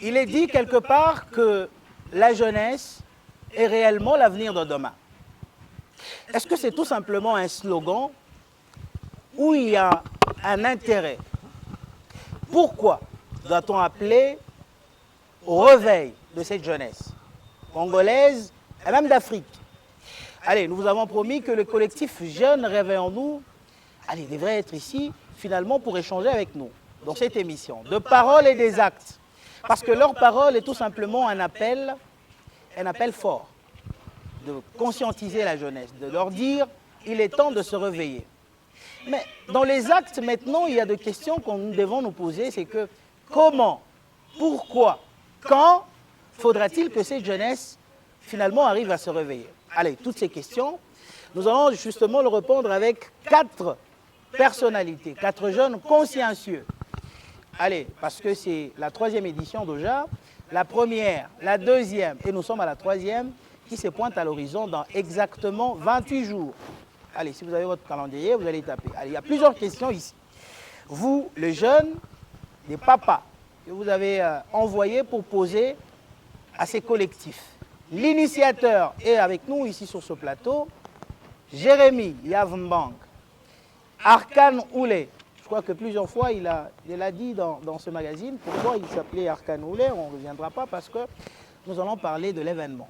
Il est dit quelque part que la jeunesse est réellement l'avenir de demain. Est-ce que c'est tout simplement un slogan où il y a un intérêt? Pourquoi doit-on appeler au réveil de cette jeunesse congolaise et même d'Afrique? Allez, nous vous avons promis que le collectif Jeunes Réveillons-nous devrait être ici finalement pour échanger avec nous dans cette émission, de paroles et des actes. Parce que leur parole est tout simplement un appel fort, de conscientiser la jeunesse, de leur dire il est temps de se réveiller. Mais dans les actes maintenant, il y a des questions que nous devons nous poser, c'est que comment, pourquoi, quand faudra-t-il que cette jeunesse finalement arrive à se réveiller? Allez, toutes ces questions, nous allons justement le répondre avec 4 personnalités, 4 jeunes consciencieux. Allez, parce que c'est la 3e édition déjà, la première, la 2e, et nous sommes à la 3e, qui se pointe à l'horizon dans exactement 28 jours. Allez, si vous avez votre calendrier, vous allez taper. Allez, il y a plusieurs questions ici. Vous, les jeunes, les papas, que vous avez envoyés pour poser à ces collectifs. L'initiateur est avec nous ici sur ce plateau, Jérémy Yavmbang, Arkane Oulé. Je crois que plusieurs fois, il a dit dans ce magazine pourquoi il s'appelait Arkane Oulé. On ne reviendra pas parce que nous allons parler de l'événement.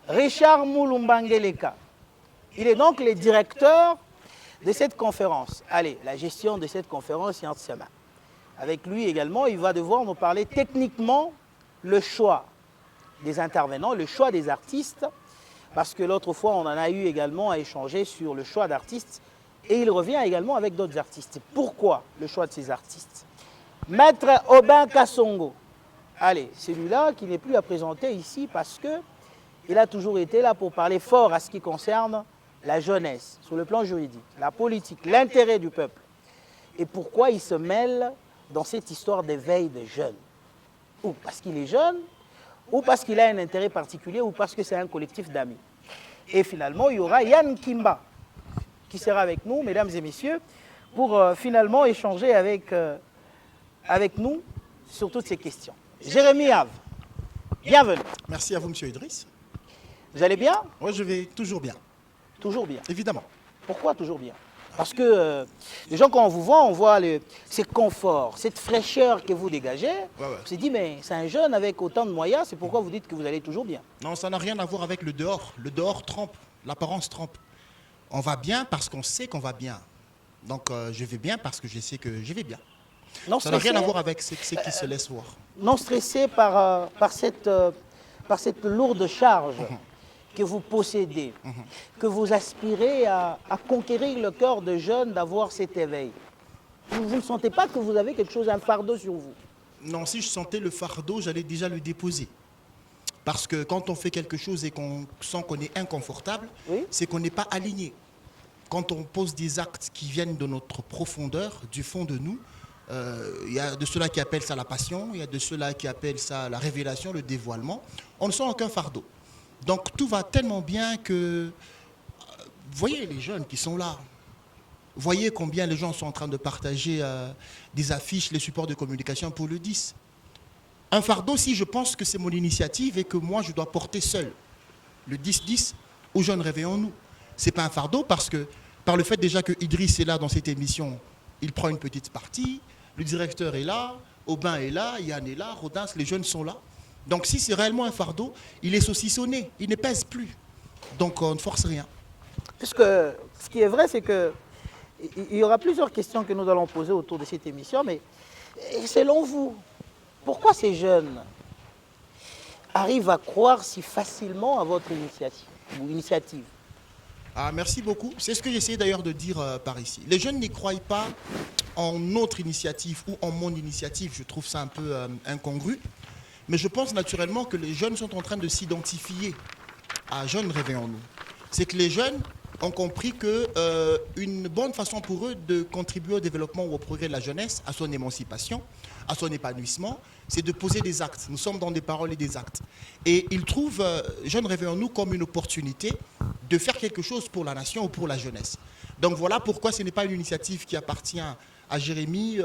Richard Moulumbangeleka. Il est donc le directeur de cette conférence. Allez, la gestion de cette conférence est entre ses mains. Avec lui également, il va devoir nous parler techniquement le choix des intervenants, le choix des artistes, parce que l'autre fois, on en a eu également à échanger sur le choix d'artistes, et il revient également avec d'autres artistes. Pourquoi le choix de ces artistes? Maître Aubin Kassongo. Allez, celui-là qui n'est plus à présenter ici parce qu'il a toujours été là pour parler fort à ce qui concerne la jeunesse, sur le plan juridique, la politique, l'intérêt du peuple. Et pourquoi il se mêle dans cette histoire d'éveil des jeunes? Ou parce qu'il est jeune, ou parce qu'il a un intérêt particulier, ou parce que c'est un collectif d'amis. Et finalement, il y aura Yann Kimba, qui sera avec nous, mesdames et messieurs, pour finalement échanger avec nous sur toutes ces questions. Jérémy Have, bienvenue. Merci à vous, monsieur Idriss. Vous allez bien? Oui, je vais toujours bien. Toujours bien. Évidemment. Pourquoi toujours bien? Parce que les gens, quand on voit ce confort, cette fraîcheur que vous dégagez, on se dit, mais c'est un jeune avec autant de moyens, c'est pourquoi vous dites que vous allez toujours bien. Non, ça n'a rien à voir avec le dehors. Le dehors trompe, l'apparence trompe. On va bien parce qu'on sait qu'on va bien. Donc, je vais bien parce que je sais que je vais bien. Non ça n'a stressé, rien à voir avec ce qui se laisse voir. Non stressé par cette lourde charge que vous possédez, que vous aspirez à conquérir le cœur de jeunes, d'avoir cet éveil. Vous ne sentez pas que vous avez quelque chose, un fardeau sur vous? Non, si je sentais le fardeau, j'allais déjà le déposer. Parce que quand on fait quelque chose et qu'on sent qu'on est inconfortable, c'est qu'on n'est pas aligné. Quand on pose des actes qui viennent de notre profondeur, du fond de nous, il y a de ceux-là qui appellent ça la passion, il y a de ceux-là qui appellent ça la révélation, le dévoilement. On ne sent aucun fardeau. Donc tout va tellement bien que, voyez les jeunes qui sont là, voyez combien les gens sont en train de partager des affiches, les supports de communication pour le 10. Un fardeau, si je pense que c'est mon initiative et que moi je dois porter seul le 10-10 aux jeunes réveillons-nous. Ce n'est pas un fardeau parce que par le fait déjà que Idriss est là dans cette émission, il prend une petite partie, le directeur est là, Aubin est là, Yann est là, Rodin, les jeunes sont là. Donc si c'est réellement un fardeau, il est saucissonné, il ne pèse plus. Donc on ne force rien. Parce que ce qui est vrai, c'est qu'il y aura plusieurs questions que nous allons poser autour de cette émission, mais selon vous, pourquoi ces jeunes arrivent à croire si facilement à votre initiative? Ah, merci beaucoup. C'est ce que j'essaie d'ailleurs de dire par ici. Les jeunes n'y croient pas en notre initiative ou en mon initiative. Je trouve ça un peu incongru. Mais je pense naturellement que les jeunes sont en train de s'identifier à Jeunes Réveillons-nous. C'est que les jeunes ont compris qu'une bonne façon pour eux de contribuer au développement ou au progrès de la jeunesse, à son émancipation, à son épanouissement, c'est de poser des actes. Nous sommes dans des paroles et des actes. Et ils trouvent Jeunes Réveillons-nous comme une opportunité de faire quelque chose pour la nation ou pour la jeunesse. Donc voilà pourquoi ce n'est pas une initiative qui appartient à Jérémy,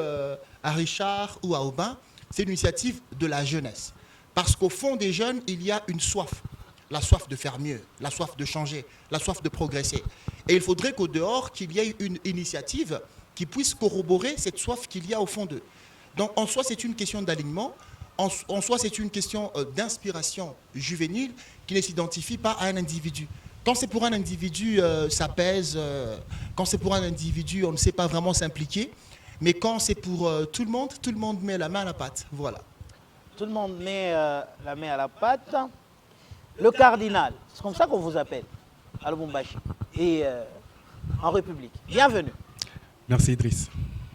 à Richard ou à Aubin. c'est une initiative de la jeunesse. Parce qu'au fond des jeunes, il y a une soif. La soif de faire mieux, la soif de changer, la soif de progresser. Et il faudrait qu'au dehors, qu'il y ait une initiative qui puisse corroborer cette soif qu'il y a au fond d'eux. Donc en soi, c'est une question d'alignement. En soi, c'est une question d'inspiration juvénile qui ne s'identifie pas à un individu. Quand c'est pour un individu, ça pèse. Quand c'est pour un individu, on ne sait pas vraiment s'impliquer. Mais quand c'est pour tout le monde met la main à la pâte. Voilà. Tout le monde met la main à la pâte. Le cardinal, c'est comme ça qu'on vous appelle, à Lubumbashi, et en République. Bienvenue. Merci Idriss.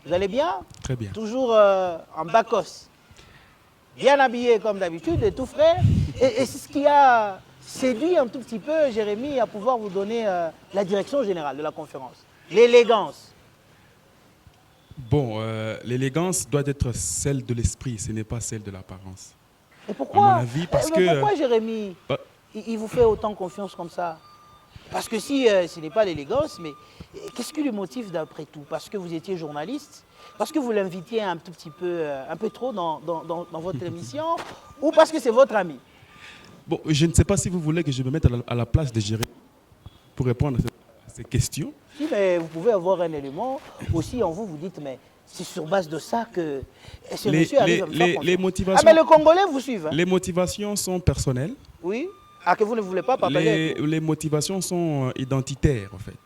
Vous allez bien? Très bien. Toujours en bacos. Bien habillé comme d'habitude et tout frais. Et c'est ce qui a séduit un tout petit peu Jérémy à pouvoir vous donner la direction générale de la conférence. L'élégance. Bon, l'élégance doit être celle de l'esprit, ce n'est pas celle de l'apparence. Et pourquoi, à mon avis, parce que, pourquoi Jérémy, il vous fait autant confiance comme ça? Parce que si ce n'est pas l'élégance, mais qu'est-ce qui lui motive d'après tout? Parce que vous étiez journaliste? Parce que vous l'invitiez un tout petit peu, un peu trop dans votre émission? Ou parce que c'est votre ami? Bon, je ne sais pas si vous voulez que je me mette à la place de Jérémy pour répondre à ces questions. Si, mais vous pouvez avoir un élément aussi en vous, vous dites, mais c'est sur base de ça que ce monsieur arrive à me faire confiance. Les motivations, ah, mais le Congolais vous suivent. Hein? Les motivations sont personnelles. Oui. Ah, que vous ne voulez pas partager. Les motivations sont identitaires, en fait.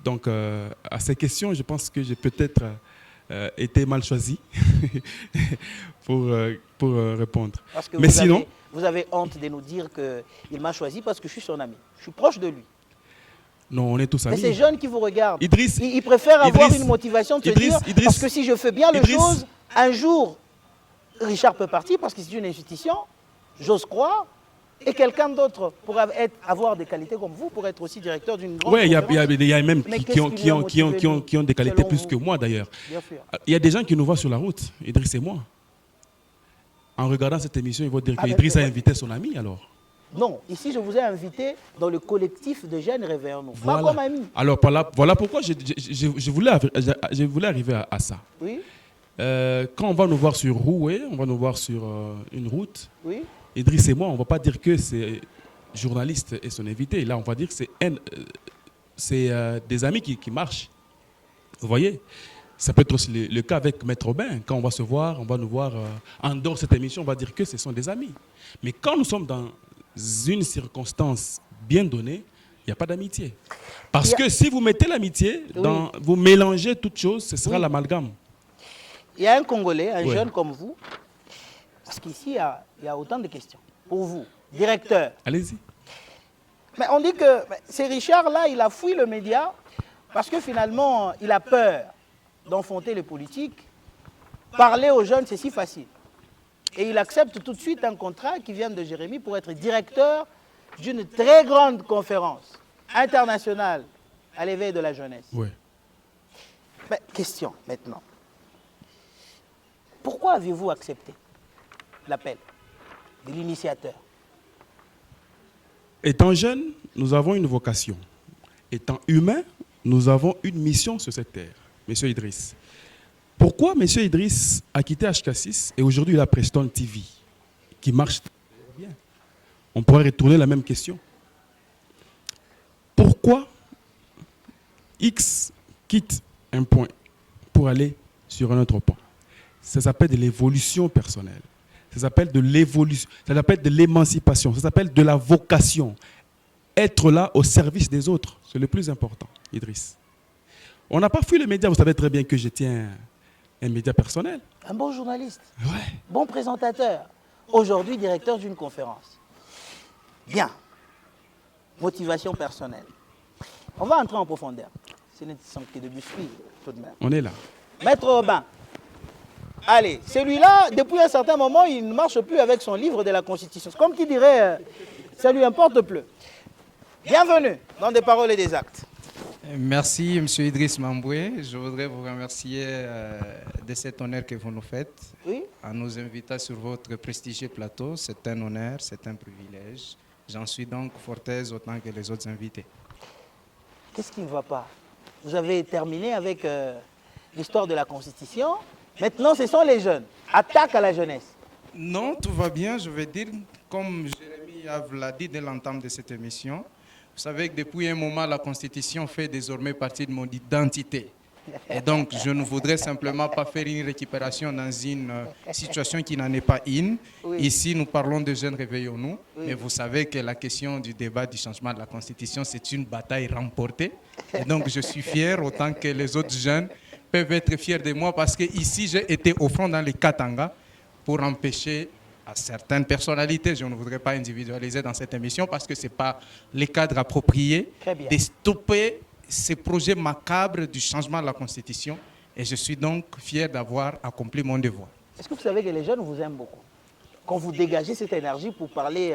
Donc, à ces questions, je pense que j'ai peut-être été mal choisi pour répondre. Parce que mais sinon, vous avez honte de nous dire qu'il m'a choisi parce que je suis son ami. Je suis proche de lui. Non, on est tous amis. Mais ces jeunes qui vous regardent, Idriss, ils préfèrent avoir une motivation de se dire, Idriss, parce que si je fais bien les choses, un jour, Richard peut partir parce que c'est une institution, j'ose croire, et quelqu'un d'autre pourra avoir des qualités comme vous pour être aussi directeur d'une grande conférence. Oui, il y a même qui ont des qualités plus que moi d'ailleurs. Il y a des gens qui nous voient sur la route, Idriss et moi. En regardant cette émission, ils vont dire qu'Idriss a invité son ami alors. Non, ici je vous ai invité dans le collectif de jeunes Réveillons-nous, voilà. Pas comme ami. Alors voilà pourquoi je voulais arriver à ça. Oui. Quand on va nous voir sur Roué, on va nous voir sur une route, oui. Idriss et moi, on ne va pas dire que c'est journaliste et son invité. Là, on va dire que c'est des amis qui marchent. Vous voyez? Ça peut être aussi le cas avec Maître Robin. Quand on va se voir, on va nous voir en dehors de cette émission, on va dire que ce sont des amis. Mais quand nous sommes dans une circonstance bien donnée, il n'y a pas d'amitié. Parce que si vous mettez l'amitié, vous mélangez toutes choses, ce sera l'amalgame. Il y a un Congolais, un jeune comme vous, parce qu'ici, il y a autant de questions. Pour vous, directeur. Allez-y. Mais on dit que c'est Richard, là, il a fouillé le média parce que finalement, il a peur d'enfoncer les politiques. Parler aux jeunes, c'est si facile. Et il accepte tout de suite un contrat qui vient de Jérémy pour être directeur d'une très grande conférence internationale à l'éveil de la jeunesse. Oui. Mais question maintenant. Pourquoi avez-vous accepté l'appel de l'initiateur? Étant jeune, nous avons une vocation. Étant humain, nous avons une mission sur cette terre. Monsieur Idriss. Pourquoi M. Idriss a quitté HK6 et aujourd'hui il a Preston TV qui marche bien? On pourrait retourner la même question. Pourquoi X quitte un point pour aller sur un autre point? Ça s'appelle de l'évolution personnelle. Ça s'appelle de l'évolution. Ça s'appelle de l'émancipation. Ça s'appelle de la vocation. Être là au service des autres, c'est le plus important, Idriss. On n'a pas fui les médias. Vous savez très bien que je tiens un média personnel. Un bon journaliste. Ouais. Bon présentateur. Aujourd'hui, directeur d'une conférence. Bien. Motivation personnelle. On va entrer en profondeur. Ce n'est que de biscuits, tout de même. On est là. Maître Robin. Allez, celui-là, depuis un certain moment, il ne marche plus avec son livre de la Constitution. Comme qui dirait, ça lui importe plus. Bienvenue dans Des Paroles et des Actes. Merci, M. Idriss Mamboué. Je voudrais vous remercier de cet honneur que vous nous faites en nous invitant sur votre prestigieux plateau. C'est un honneur, c'est un privilège. J'en suis donc fort aise autant que les autres invités. Qu'est-ce qui ne va pas? Vous avez terminé avec l'histoire de la Constitution Maintenant, ce sont les jeunes. Attaque à la jeunesse. Non, tout va bien. Je vais dire, comme Jérémy l'a dit dès l'entame de cette émission, vous savez que depuis un moment, la Constitution fait désormais partie de mon identité. Et donc, je ne voudrais simplement pas faire une récupération dans une situation qui n'en est pas une. Oui. Ici, nous parlons de jeunes, réveillons-nous. Oui. Mais vous savez que la question du débat du changement de la Constitution, c'est une bataille remportée. Et donc, je suis fier, autant que les autres jeunes peuvent être fiers de moi, parce que ici, j'ai été au front dans les Katanga pour empêcher à certaines personnalités, je ne voudrais pas individualiser dans cette émission, parce que ce n'est pas les cadres appropriés, de stopper ces projets macabres du changement de la Constitution. Et je suis donc fier d'avoir accompli mon devoir. Est-ce que vous savez que les jeunes vous aiment beaucoup quand vous dégagez cette énergie pour parler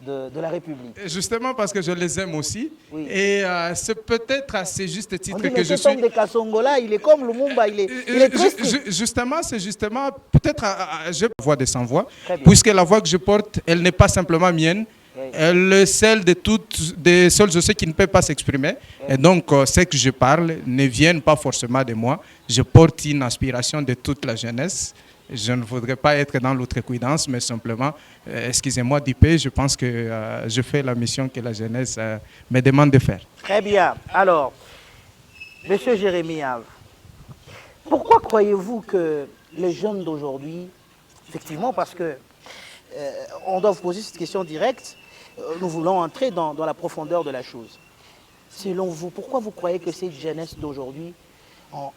de la République? Justement parce que je les aime aussi. Oui. Et c'est peut-être à ce juste titre que je suis... Cet homme de Kasongola, il est comme Lumumba, il est très strict. Justement, c'est justement, peut-être, je voix de sans voix, puisque la voix que je porte, elle n'est pas simplement mienne. Oui. Elle est celle de ceux qui ne peuvent pas s'exprimer. Oui. Et donc, ceux que je parle ne viennent pas forcément de moi. Je porte une aspiration de toute la jeunesse. Je ne voudrais pas être dans l'outrecuidance, mais simplement, excusez-moi d'IP, je pense que je fais la mission que la jeunesse me demande de faire. Très bien. Alors, Monsieur Jérémy Have, pourquoi croyez-vous que les jeunes d'aujourd'hui, effectivement, parce que on doit vous poser cette question directe, nous voulons entrer dans la profondeur de la chose. Selon vous, pourquoi vous croyez que ces jeunesses d'aujourd'hui ont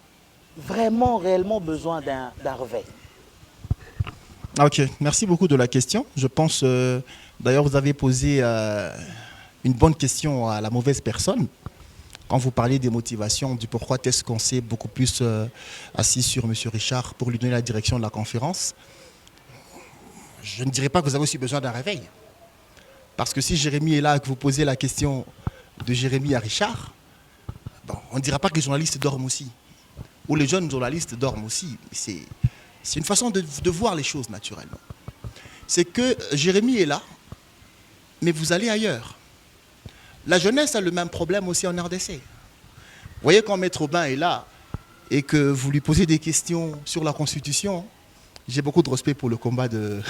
vraiment, réellement besoin d'un réveil? Ok, merci beaucoup de la question. Je pense, d'ailleurs, vous avez posé une bonne question à la mauvaise personne. Quand vous parlez des motivations, du pourquoi est-ce qu'on s'est beaucoup plus assis sur M. Richard pour lui donner la direction de la conférence, je ne dirais pas que vous avez aussi besoin d'un réveil. Parce que si Jérémy est là et que vous posez la question de Jérémy à Richard, bon, on ne dira pas que les journalistes dorment aussi. Ou les jeunes journalistes dorment aussi. C'est une façon de voir les choses naturellement. C'est que Jérémy est là, mais vous allez ailleurs. La jeunesse a le même problème aussi en RDC. Vous voyez quand Maître Aubin est là et que vous lui posez des questions sur la Constitution, j'ai beaucoup de respect pour le combat de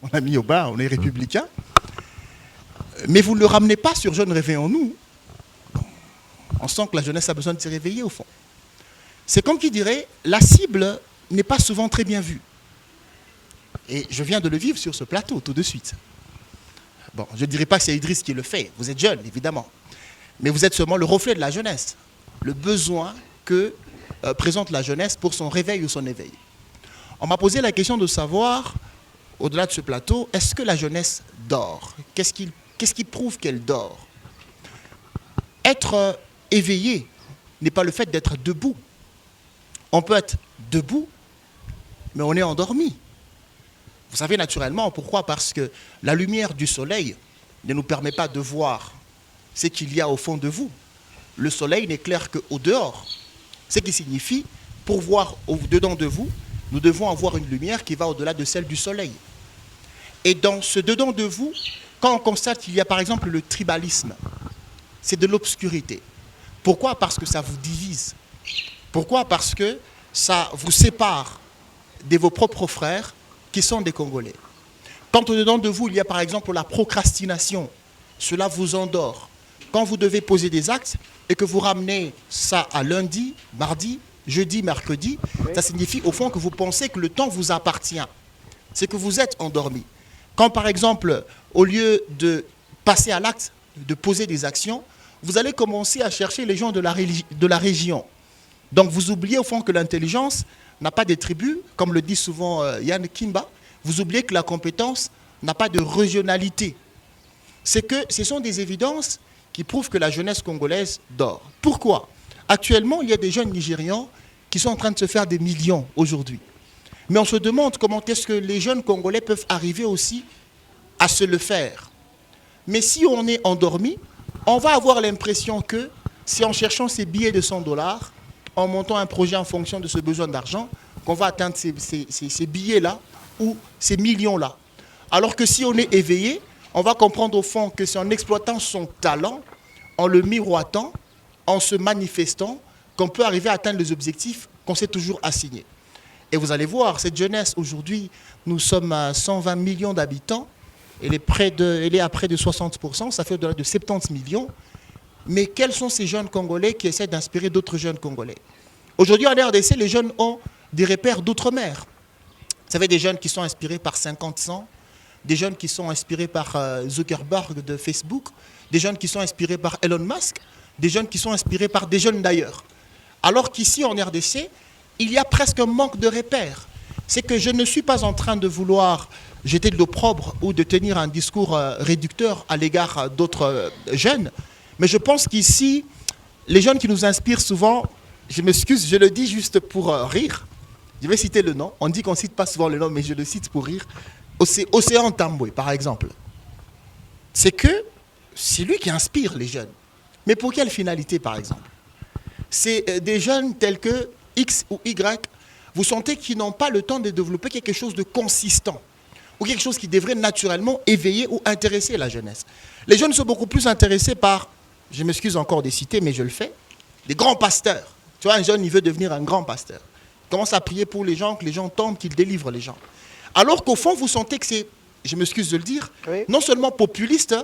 mon ami Aubin, on est républicain. Mais vous ne le ramenez pas sur Jeunes Réveillons-nous. On sent que la jeunesse a besoin de se réveiller au fond. C'est comme qui dirait, la cible n'est pas souvent très bien vue. Et je viens de le vivre sur ce plateau tout de suite. Bon, je ne dirais pas que c'est Idriss qui le fait. Vous êtes jeune, évidemment. Mais vous êtes seulement le reflet de la jeunesse. Le besoin que présente la jeunesse pour son réveil ou son éveil. On m'a posé la question de savoir, au-delà de ce plateau, est-ce que la jeunesse dort? Qu'est-ce qui prouve qu'elle dort? Être éveillé n'est pas le fait d'être debout. On peut être debout, mais on est endormi. Vous savez naturellement pourquoi? Parce que la lumière du soleil ne nous permet pas de voir ce qu'il y a au fond de vous. Le soleil n'éclaire qu'au dehors. Ce qui signifie, pour voir au-dedans de vous, nous devons avoir une lumière qui va au-delà de celle du soleil. Et dans ce dedans de vous, quand on constate qu'il y a par exemple le tribalisme, c'est de l'obscurité. Pourquoi? Parce que ça vous divise. Pourquoi? Parce que ça vous sépare de vos propres frères qui sont des Congolais. Quand au-dedans de vous, il y a par exemple la procrastination, cela vous endort. Quand vous devez poser des actes et que vous ramenez ça à lundi, mardi, jeudi, mercredi, ça signifie au fond que vous pensez que le temps vous appartient. C'est que vous êtes endormi. Quand par exemple, au lieu de passer à l'acte, de poser des actions, vous allez commencer à chercher les gens de la région. Donc vous oubliez au fond que l'intelligence n'a pas de tribus, comme le dit souvent Yann Kimba. Vous oubliez que la compétence n'a pas de régionalité. C'est que ce sont des évidences qui prouvent que la jeunesse congolaise dort. Pourquoi? Actuellement, il y a des jeunes Nigérians qui sont en train de se faire des millions aujourd'hui. Mais on se demande comment est-ce que les jeunes Congolais peuvent arriver aussi à se le faire. Mais si on est endormi, on va avoir l'impression que c'est en cherchant ces billets de $100, en montant un projet en fonction de ce besoin d'argent, qu'on va atteindre ces billets-là ou ces millions-là. Alors que si on est éveillé, on va comprendre au fond que c'est en exploitant son talent, en le miroitant, en se manifestant, qu'on peut arriver à atteindre les objectifs qu'on s'est toujours assignés. Et vous allez voir, cette jeunesse, aujourd'hui, nous sommes à 120 millions d'habitants. Elle est à près de 60%, ça fait au-delà de 70 millions. Mais quels sont ces jeunes Congolais qui essaient d'inspirer d'autres jeunes Congolais? Aujourd'hui, en RDC, les jeunes ont des repères d'outre-mer. Vous savez, des jeunes qui sont inspirés par 50-100, des jeunes qui sont inspirés par Zuckerberg de Facebook, des jeunes qui sont inspirés par Elon Musk, des jeunes qui sont inspirés par des jeunes d'ailleurs. Alors qu'ici, en RDC, il y a presque un manque de repères. C'est que je ne suis pas en train de vouloir jeter de l'opprobre ou de tenir un discours réducteur à l'égard d'autres jeunes, mais je pense qu'ici, les jeunes qui nous inspirent souvent, je m'excuse, je le dis juste pour rire, je vais citer le nom, on dit qu'on ne cite pas souvent le nom, mais je le cite pour rire, Océan Tamboué, par exemple. C'est que c'est lui qui inspire les jeunes. Mais pour quelle finalité, par exemple? C'est des jeunes tels que X ou Y, vous sentez qu'ils n'ont pas le temps de développer quelque chose de consistant ou quelque chose qui devrait naturellement éveiller ou intéresser la jeunesse. Les jeunes sont beaucoup plus intéressés par, je m'excuse encore de citer, mais je le fais, des grands pasteurs. Tu vois, un jeune, il veut devenir un grand pasteur. Il commence à prier pour les gens, que les gens tombent, qu'il délivre les gens. Alors qu'au fond, vous sentez que c'est, je m'excuse de le dire, oui, non seulement populiste,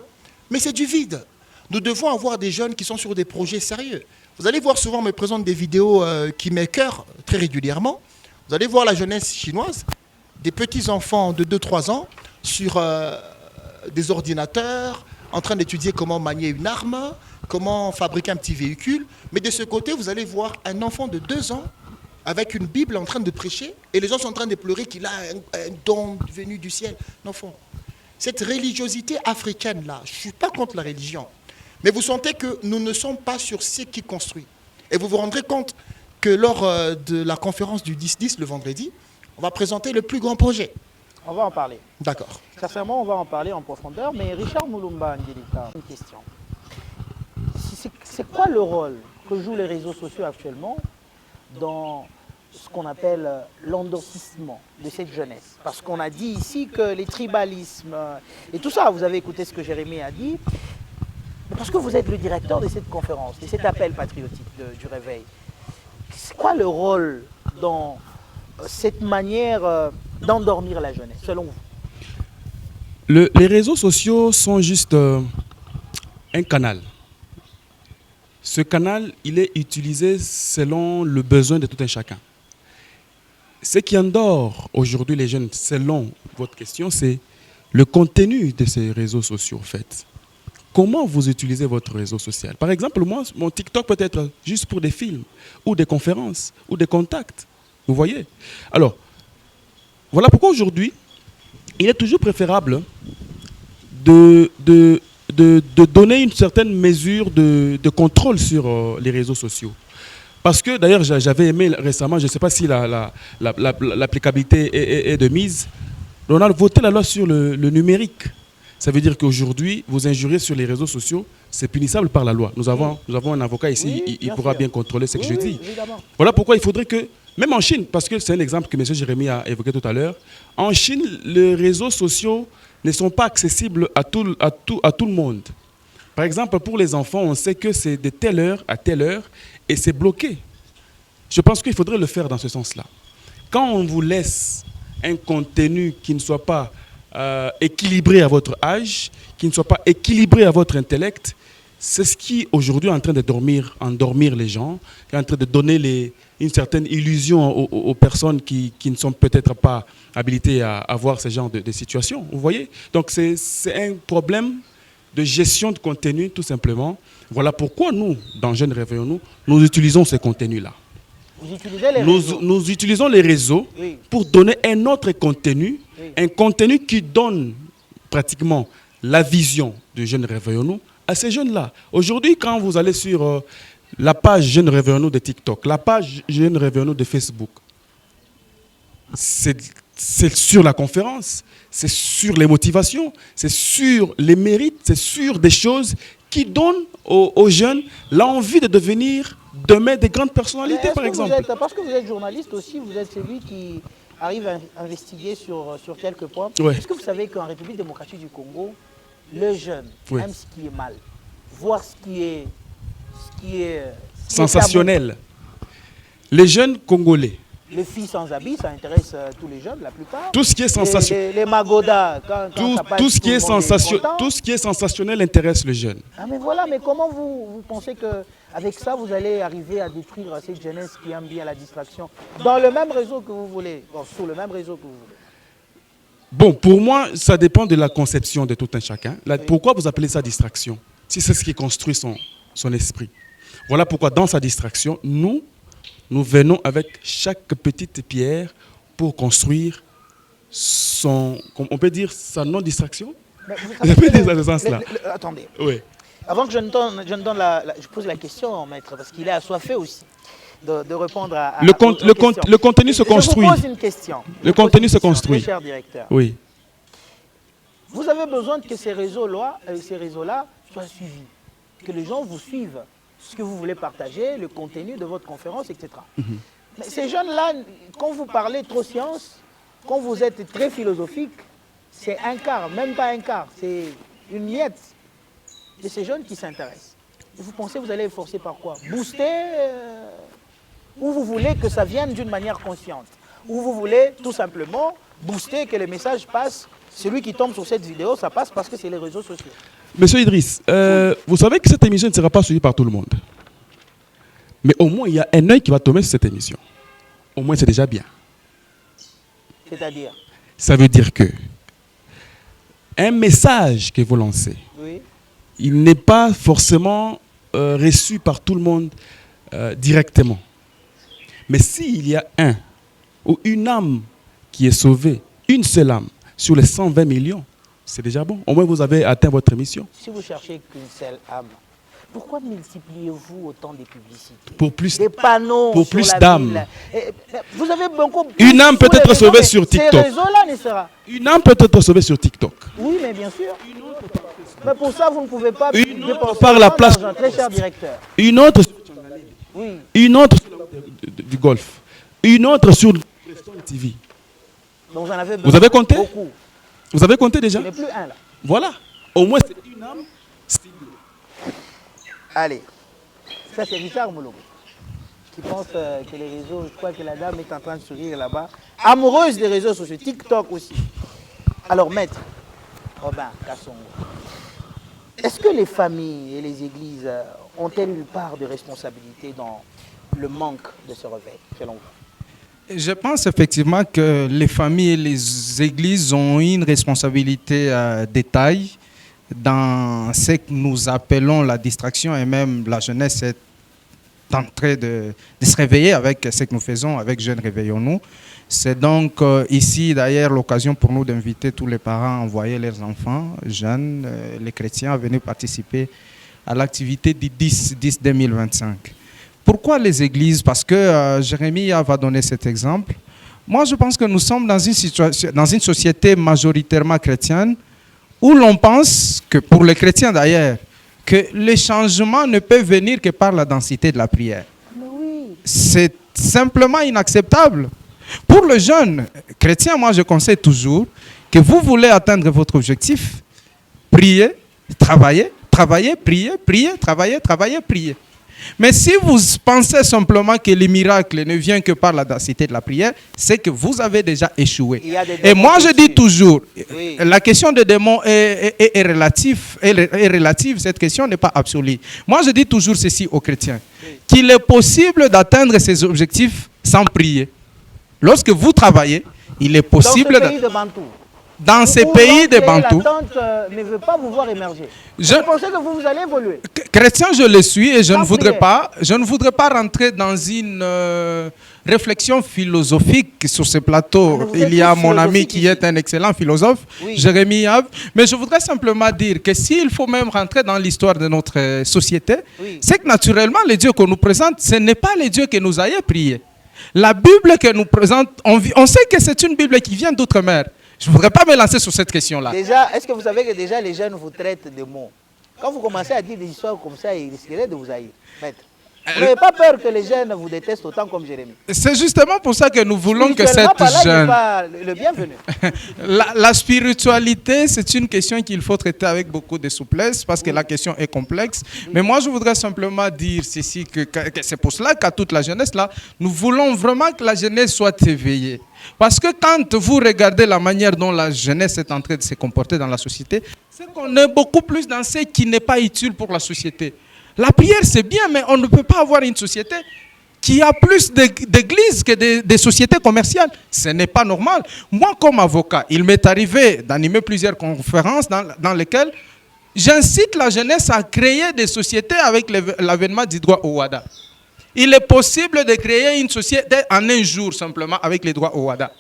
mais c'est du vide. Nous devons avoir des jeunes qui sont sur des projets sérieux. Vous allez voir souvent, on me présente des vidéos qui m'écœurent très régulièrement. Vous allez voir la jeunesse chinoise, des petits-enfants de 2-3 ans sur des ordinateurs, en train d'étudier comment manier une arme, comment fabriquer un petit véhicule. Mais de ce côté, vous allez voir un enfant de 2 ans avec une Bible en train de prêcher et les gens sont en train de pleurer qu'il a un don venu du ciel. Non, cette religiosité africaine-là, je ne suis pas contre la religion, mais vous sentez que nous ne sommes pas sur ce qui construit. Et vous vous rendrez compte que lors de la conférence du 10-10 le vendredi, on va présenter le plus grand projet. On va en parler. D'accord. Sincèrement, on va en parler en profondeur, mais Richard Moulumba Angelika, une question. C'est quoi le rôle que jouent les réseaux sociaux actuellement dans ce qu'on appelle l'endormissement de cette jeunesse? Parce qu'on a dit ici que les tribalismes et tout ça, vous avez écouté ce que Jérémy a dit, mais parce que vous êtes le directeur de cette conférence, de cet appel patriotique du réveil, c'est quoi le rôle dans cette manière d'endormir la jeunesse, selon vous? Les réseaux sociaux sont juste un canal. Ce canal, il est utilisé selon le besoin de tout un chacun. Ce qui endort aujourd'hui les jeunes, selon votre question, c'est le contenu de ces réseaux sociaux, en fait. Comment vous utilisez votre réseau social? Par exemple, moi, mon TikTok peut être juste pour des films, ou des conférences, ou des contacts. Vous voyez? Alors, voilà pourquoi aujourd'hui, il est toujours préférable de donner une certaine mesure de contrôle sur les réseaux sociaux. Parce que d'ailleurs, j'avais aimé récemment, je ne sais pas si l'applicabilité est de mise, on a voté la loi sur le numérique. Ça veut dire qu'aujourd'hui, vous injuriez sur les réseaux sociaux, c'est punissable par la loi. Nous avons un avocat ici, oui, il pourra bien contrôler ce que je dis. Évidemment. Voilà pourquoi il faudrait que, même en Chine, parce que c'est un exemple que M. Jérémy a évoqué tout à l'heure, en Chine, les réseaux sociaux ne sont pas accessibles à tout le monde. Par exemple, pour les enfants, on sait que c'est de telle heure à telle heure et c'est bloqué. Je pense qu'il faudrait le faire dans ce sens-là. Quand on vous laisse un contenu qui ne soit pas équilibré à votre âge, qui ne soit pas équilibré à votre intellect, c'est ce qui aujourd'hui est en train endormir les gens, qui est en train de donner une certaine illusion aux personnes qui ne sont peut-être pas habilitées à voir ce genre de situation. Vous voyez? Donc c'est un problème de gestion de contenu, tout simplement. Voilà pourquoi nous, dans Jeunes Réveillons-nous, nous utilisons ces contenus-là. Vous utilisez les réseaux. Nous utilisons les réseaux, oui, pour donner un autre contenu, oui, un contenu qui donne pratiquement la vision de Jeunes Réveillons-nous à ces jeunes-là. Aujourd'hui, quand vous allez sur la page Jeunes Réveillons-nous de TikTok, la page Jeunes Réveillons-nous de Facebook, c'est sur la conférence, c'est sur les motivations, c'est sur les mérites, c'est sur des choses qui donnent aux jeunes l'envie de devenir demain des grandes personnalités, par exemple. Parce que vous êtes journaliste aussi, vous êtes celui qui arrive à investiguer sur quelques points. Ouais. Est-ce que vous savez qu'en République démocratique du Congo, le jeune aime ce qui est mal, voir ce qui est sensationnel. Les jeunes Congolais les filles sans habits, ça intéresse tous les jeunes, la plupart. Tout ce qui est sensationnel. Les magodas, quand ça passe, Tout ce qui est le monde content. tout ce qui est sensationnel intéresse le jeune. Ah mais voilà, mais comment vous pensez qu'avec ça, vous allez arriver à détruire cette jeunesse qui aime bien la distraction dans le même réseau que vous voulez, bon, sur le même réseau que vous voulez? Bon, pour moi, ça dépend de la conception de tout un chacun. Là, pourquoi vous appelez ça distraction? Si c'est ce qui construit son esprit. Voilà pourquoi dans sa distraction, nous venons avec chaque petite pierre pour construire on peut dire, sa non-distraction. Je peux dire ça dans ce sens-là. Attendez. Oui. Avant que je pose la question, maître, parce qu'il est assoiffé aussi de répondre à le contenu se construit. Je vous pose une question. Le contenu se construit. Très cher directeur. Oui. Vous avez besoin que ces réseaux-là soient suivis, que les gens vous suivent, ce que vous voulez partager, le contenu de votre conférence, etc. Mais ces jeunes-là, quand vous parlez trop science, quand vous êtes très philosophique, c'est un quart, même pas un quart, c'est une miette de ces jeunes qui s'intéressent. Vous pensez que vous allez les forcer par quoi? Booster ou vous voulez que ça vienne d'une manière consciente? Ou vous voulez tout simplement booster, que le message passe, celui qui tombe sur cette vidéo, ça passe parce que c'est les réseaux sociaux. Monsieur Idriss, vous savez que cette émission ne sera pas suivie par tout le monde. Mais au moins, il y a un œil qui va tomber sur cette émission. Au moins, c'est déjà bien. C'est-à-dire? Ça veut dire que un message que vous lancez, Oui. il n'est pas forcément reçu par tout le monde directement. Mais s'il y a un ou une âme qui est sauvée, une seule âme, sur les 120 millions, c'est déjà bon. Au moins, vous avez atteint votre mission. Si vous cherchez qu'une seule âme, pourquoi multipliez-vous autant de publicités? Pour plus, des panneaux pour sur plus la d'âmes. ville. Vous avez beaucoup... Une âme peut être sauvée sur TikTok. Ces réseaux-là ne sera... Une âme peut être sauvée sur TikTok. Oui, mais bien sûr. Mais pour ça, vous ne pouvez pas dépenser par la place. un très cher directeur. Une autre, Oui. une autre du golf. Une autre sur TV. Donc vous en avez Vous avez compté? beaucoup. Vous avez compté déjà? Il n'y en a plus un là. Voilà. Au moins, c'est une âme. Allez. Ça, c'est Richard Moulombo qui pense que les réseaux, je crois que la dame est en train de sourire là-bas. Amoureuse des réseaux sociaux, TikTok aussi. Alors, maître Robin Kassongo, est-ce que les familles et les églises ont-elles une part de responsabilité dans le manque de ce réveil, selon vous? Je pense effectivement que les familles et les églises ont une responsabilité de taille dans ce que nous appelons la distraction, et même la jeunesse est en train de se réveiller avec ce que nous faisons avec Jeunes Réveillons-nous. C'est donc ici d'ailleurs l'occasion pour nous d'inviter tous les parents à envoyer leurs enfants jeunes, les chrétiens, à venir participer à l'activité du 10-2025. Pourquoi les églises? Parce que Jérémie va donner cet exemple. Moi, je pense que nous sommes dans une société majoritairement chrétienne où l'on pense que, pour les chrétiens d'ailleurs, que les changements ne peuvent venir que par la densité de la prière. Oui. C'est simplement inacceptable. Pour le jeune chrétien, moi, je conseille toujours que vous voulez atteindre votre objectif, priez, travaillez, priez, travaillez, priez. Mais si vous pensez simplement que le miracle ne vient que par la densité de la prière, c'est que vous avez déjà échoué. Et moi, je dis toujours, oui, la question des démons est relative, cette question n'est pas absolue. Moi, je dis toujours ceci aux chrétiens, oui, qu'il est possible d'atteindre ces objectifs sans prier. Lorsque vous travaillez, il est possible... Dans ce pays de Bantou. Dans ces pays de Bantou. L'attente ne veut pas vous voir émerger. Vous pensez que vous allez évoluer? Chrétien, je le suis et je ne voudrais pas rentrer dans une réflexion philosophique sur ce plateau. Il y a mon ami qui est un excellent philosophe, oui, Jérémie Yab. Mais je voudrais simplement dire que s'il faut même rentrer dans l'histoire de notre société, oui, c'est que naturellement, les dieux qu'on nous présente, ce n'est pas les dieux que nous ayons priés. La Bible que nous présente, on sait que c'est une Bible qui vient d'outre-mer. Je ne voudrais pas me lancer sur cette question-là. Déjà, est-ce que vous savez que déjà les jeunes vous traitent de mots? Quand vous commencez à dire des histoires comme ça, ils risqueraient de vous haïr. Maître. Vous n'avez pas peur que les jeunes vous détestent autant comme Jérémie? C'est justement pour ça que nous voulons que cette Spirituellement, jeune... pas le bienvenu. La spiritualité, c'est une question qu'il faut traiter avec beaucoup de souplesse parce que la question est complexe. Mais moi, je voudrais simplement dire ceci, que c'est pour cela qu'à toute la jeunesse, là, nous voulons vraiment que la jeunesse soit éveillée. Parce que quand vous regardez la manière dont la jeunesse est en train de se comporter dans la société, c'est qu'on est beaucoup plus dans ce qui n'est pas utile pour la société. La prière, c'est bien, mais on ne peut pas avoir une société qui a plus d'églises que des sociétés commerciales. Ce n'est pas normal. Moi, comme avocat, il m'est arrivé d'animer plusieurs conférences dans lesquelles j'incite la jeunesse à créer des sociétés avec l'avènement du droit au WADA. Il est possible de créer une société en un jour simplement avec les droits au WADA.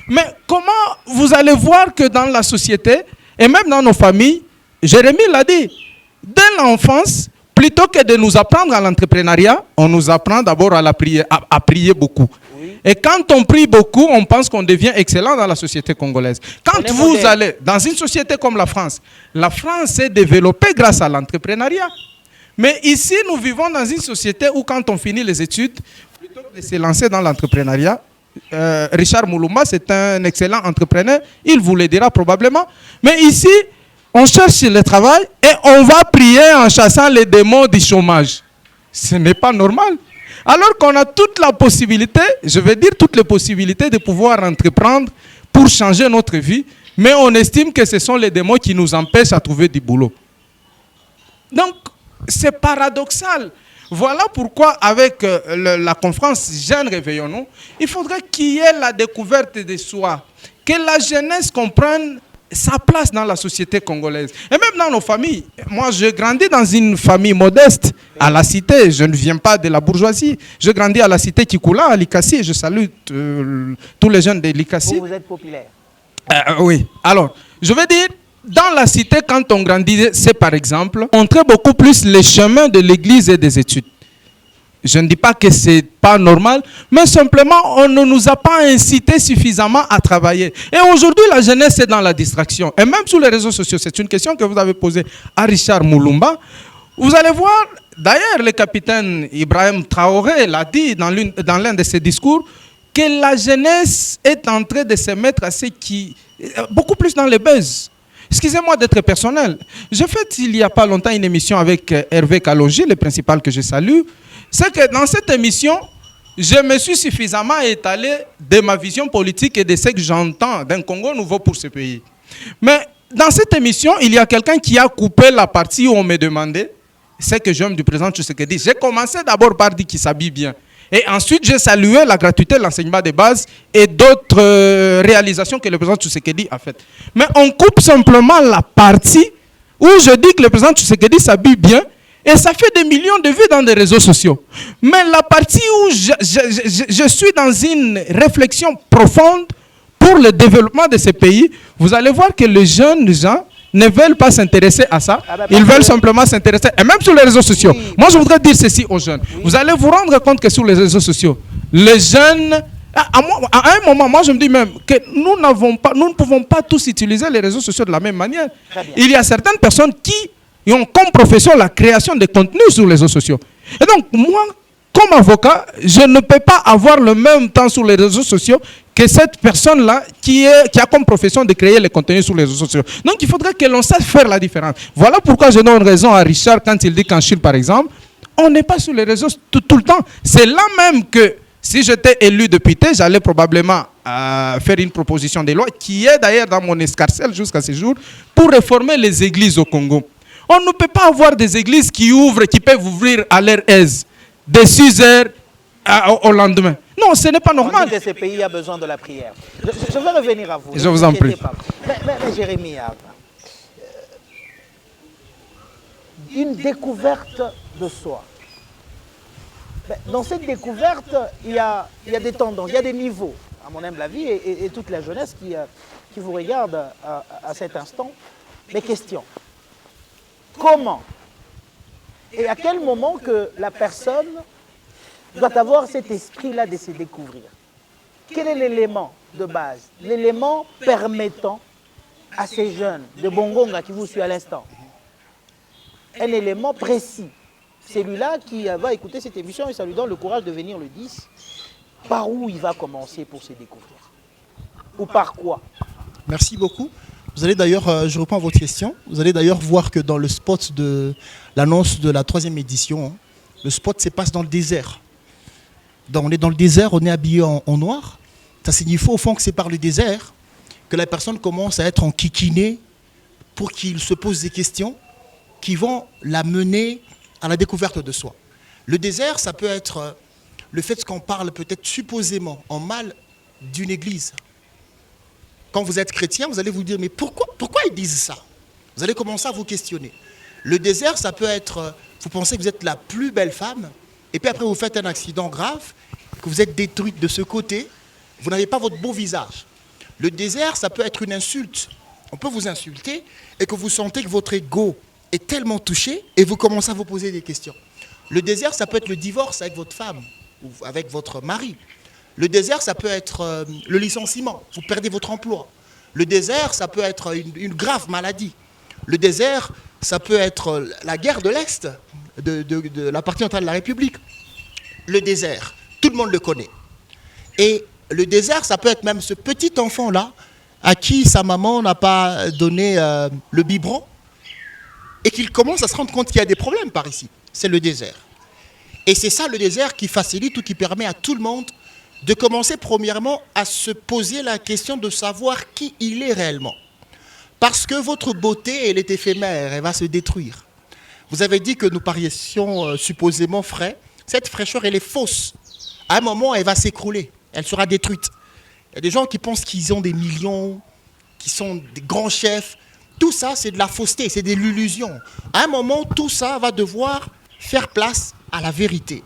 Mais comment vous allez voir que dans la société, et même dans nos familles, Jérémie l'a dit, dès l'enfance, plutôt que de nous apprendre à l'entrepreneuriat, on nous apprend d'abord à prier beaucoup. Oui. Et quand on prie beaucoup, on pense qu'on devient excellent dans la société congolaise. Quand vous allez dans une société comme la France s'est développée grâce à l'entrepreneuriat. Mais ici, nous vivons dans une société où quand on finit les études, plutôt que de se lancer dans l'entrepreneuriat, Richard Mulumba, c'est un excellent entrepreneur, il vous le dira probablement. Mais ici, on cherche le travail et on va prier en chassant les démons du chômage. Ce n'est pas normal. Alors qu'on a toute la possibilité, je veux dire toutes les possibilités de pouvoir entreprendre pour changer notre vie, mais on estime que ce sont les démons qui nous empêchent à trouver du boulot. Donc, c'est paradoxal. Voilà pourquoi avec la conférence Jeunes Réveillons-nous, il faudrait qu'il y ait la découverte de soi, que la jeunesse comprenne sa place dans la société congolaise. Et même dans nos familles. Moi, je grandis dans une famille modeste, à la cité. Je ne viens pas de la bourgeoisie. Je grandis à la cité Kikula, à Likasi. Je salue tous les jeunes de Likasi. Vous êtes populaire. Oui. Alors, je veux dire, dans la cité, quand on grandit, c'est par exemple, montrer beaucoup plus les chemins de l'église et des études. Je ne dis pas que ce n'est pas normal, mais simplement, on ne nous a pas incité suffisamment à travailler. Et aujourd'hui, la jeunesse est dans la distraction. Et même sur les réseaux sociaux, c'est une question que vous avez posée à Richard Mulumba. Vous allez voir, d'ailleurs, le capitaine Ibrahim Traoré l'a dit dans l'un de ses discours, que la jeunesse est en train de se mettre à ce qui... beaucoup plus dans les buzz. Excusez-moi d'être personnel. J'ai fait il n'y a pas longtemps une émission avec Hervé Kalonji, le principal que je salue. C'est que dans cette émission, je me suis suffisamment étalé de ma vision politique et de ce que j'entends d'un Congo nouveau pour ce pays. Mais dans cette émission, il y a quelqu'un qui a coupé la partie où on me demandait ce que j'aime du président Tshisekedi. J'ai commencé d'abord par dire qu'il s'habille bien. Et ensuite, j'ai salué la gratuité de l'enseignement de base et d'autres réalisations que le président Tshisekedi a faites. Mais on coupe simplement la partie où je dis que le président Tshisekedi s'habille bien. Et ça fait des millions de vues dans les réseaux sociaux. Mais la partie où je suis dans une réflexion profonde pour le développement de ces pays, vous allez voir que les jeunes gens ne veulent pas s'intéresser à ça. Ils veulent simplement s'intéresser, et même sur les réseaux sociaux. Oui. Moi, je voudrais dire ceci aux jeunes. Oui. Vous allez vous rendre compte que sur les réseaux sociaux, les jeunes... À un moment, moi, je me dis même que nous ne pouvons pas tous utiliser les réseaux sociaux de la même manière. Il y a certaines personnes qui ont comme profession la création de contenu sur les réseaux sociaux. Et donc, moi, comme avocat, je ne peux pas avoir le même temps sur les réseaux sociaux que cette personne-là qui a comme profession de créer les contenus sur les réseaux sociaux. Donc, il faudrait que l'on sache faire la différence. Voilà pourquoi je donne raison à Richard quand il dit qu'en Chine, par exemple, on n'est pas sur les réseaux tout le temps. C'est là même que, si j'étais élu député, j'allais probablement faire une proposition de loi qui est d'ailleurs dans mon escarcelle jusqu'à ce jour pour réformer les églises au Congo. On ne peut pas avoir des églises qui peuvent ouvrir à leur aise, de 6 heures au lendemain. Non, ce n'est pas normal. On dit que ce pays a besoin de la prière. Je vais revenir à vous. Je vous en prie. Mais Jérémie, une découverte de soi. Dans cette découverte, il y a des tendances, il y a des niveaux, à mon humble avis, et toute la jeunesse qui vous regarde à cet instant. Les questions. Comment et à quel moment que la personne doit avoir cet esprit-là de se découvrir? Quel est l'élément de base, l'élément permettant à ces jeunes de Bongonga qui vous suivent à l'instant, un élément précis celui-là qui va écouter cette émission et ça lui donne le courage de venir le 10, par où il va commencer pour se découvrir? Ou par quoi? Merci beaucoup. Vous allez d'ailleurs, je reprends votre question, vous allez d'ailleurs voir que dans le spot de l'annonce de la 3e édition, hein, le spot se passe dans le désert. Donc on est dans le désert, on est habillé en noir. Ça signifie au fond que c'est par le désert que la personne commence à être enquiquinée pour qu'il se pose des questions qui vont la mener à la découverte de soi. Le désert, ça peut être le fait qu'on parle peut-être supposément en mal d'une église. Quand vous êtes chrétien, vous allez vous dire, mais pourquoi ils disent ça? Vous allez commencer à vous questionner. Le désert, ça peut être, vous pensez que vous êtes la plus belle femme, et puis après vous faites un accident grave, que vous êtes détruite de ce côté, vous n'avez pas votre beau visage. Le désert, ça peut être une insulte. On peut vous insulter et que vous sentez que votre ego est tellement touché et vous commencez à vous poser des questions. Le désert, ça peut être le divorce avec votre femme ou avec votre mari. Le désert, ça peut être le licenciement. Vous perdez votre emploi. Le désert, ça peut être une grave maladie. Le désert, ça peut être la guerre de l'Est, de la partie centrale de la République. Le désert, tout le monde le connaît. Et le désert, ça peut être même ce petit enfant-là à qui sa maman n'a pas donné le biberon et qu'il commence à se rendre compte qu'il y a des problèmes par ici. C'est le désert. Et c'est ça le désert qui facilite ou qui permet à tout le monde de commencer premièrement à se poser la question de savoir qui il est réellement. Parce que votre beauté, elle est éphémère, elle va se détruire. Vous avez dit que nous paraissions supposément frais. Cette fraîcheur, elle est fausse. À un moment, elle va s'écrouler. Elle sera détruite. Il y a des gens qui pensent qu'ils ont des millions, qui sont des grands chefs. Tout ça, c'est de la fausseté, c'est de l'illusion. À un moment, tout ça va devoir faire place à la vérité.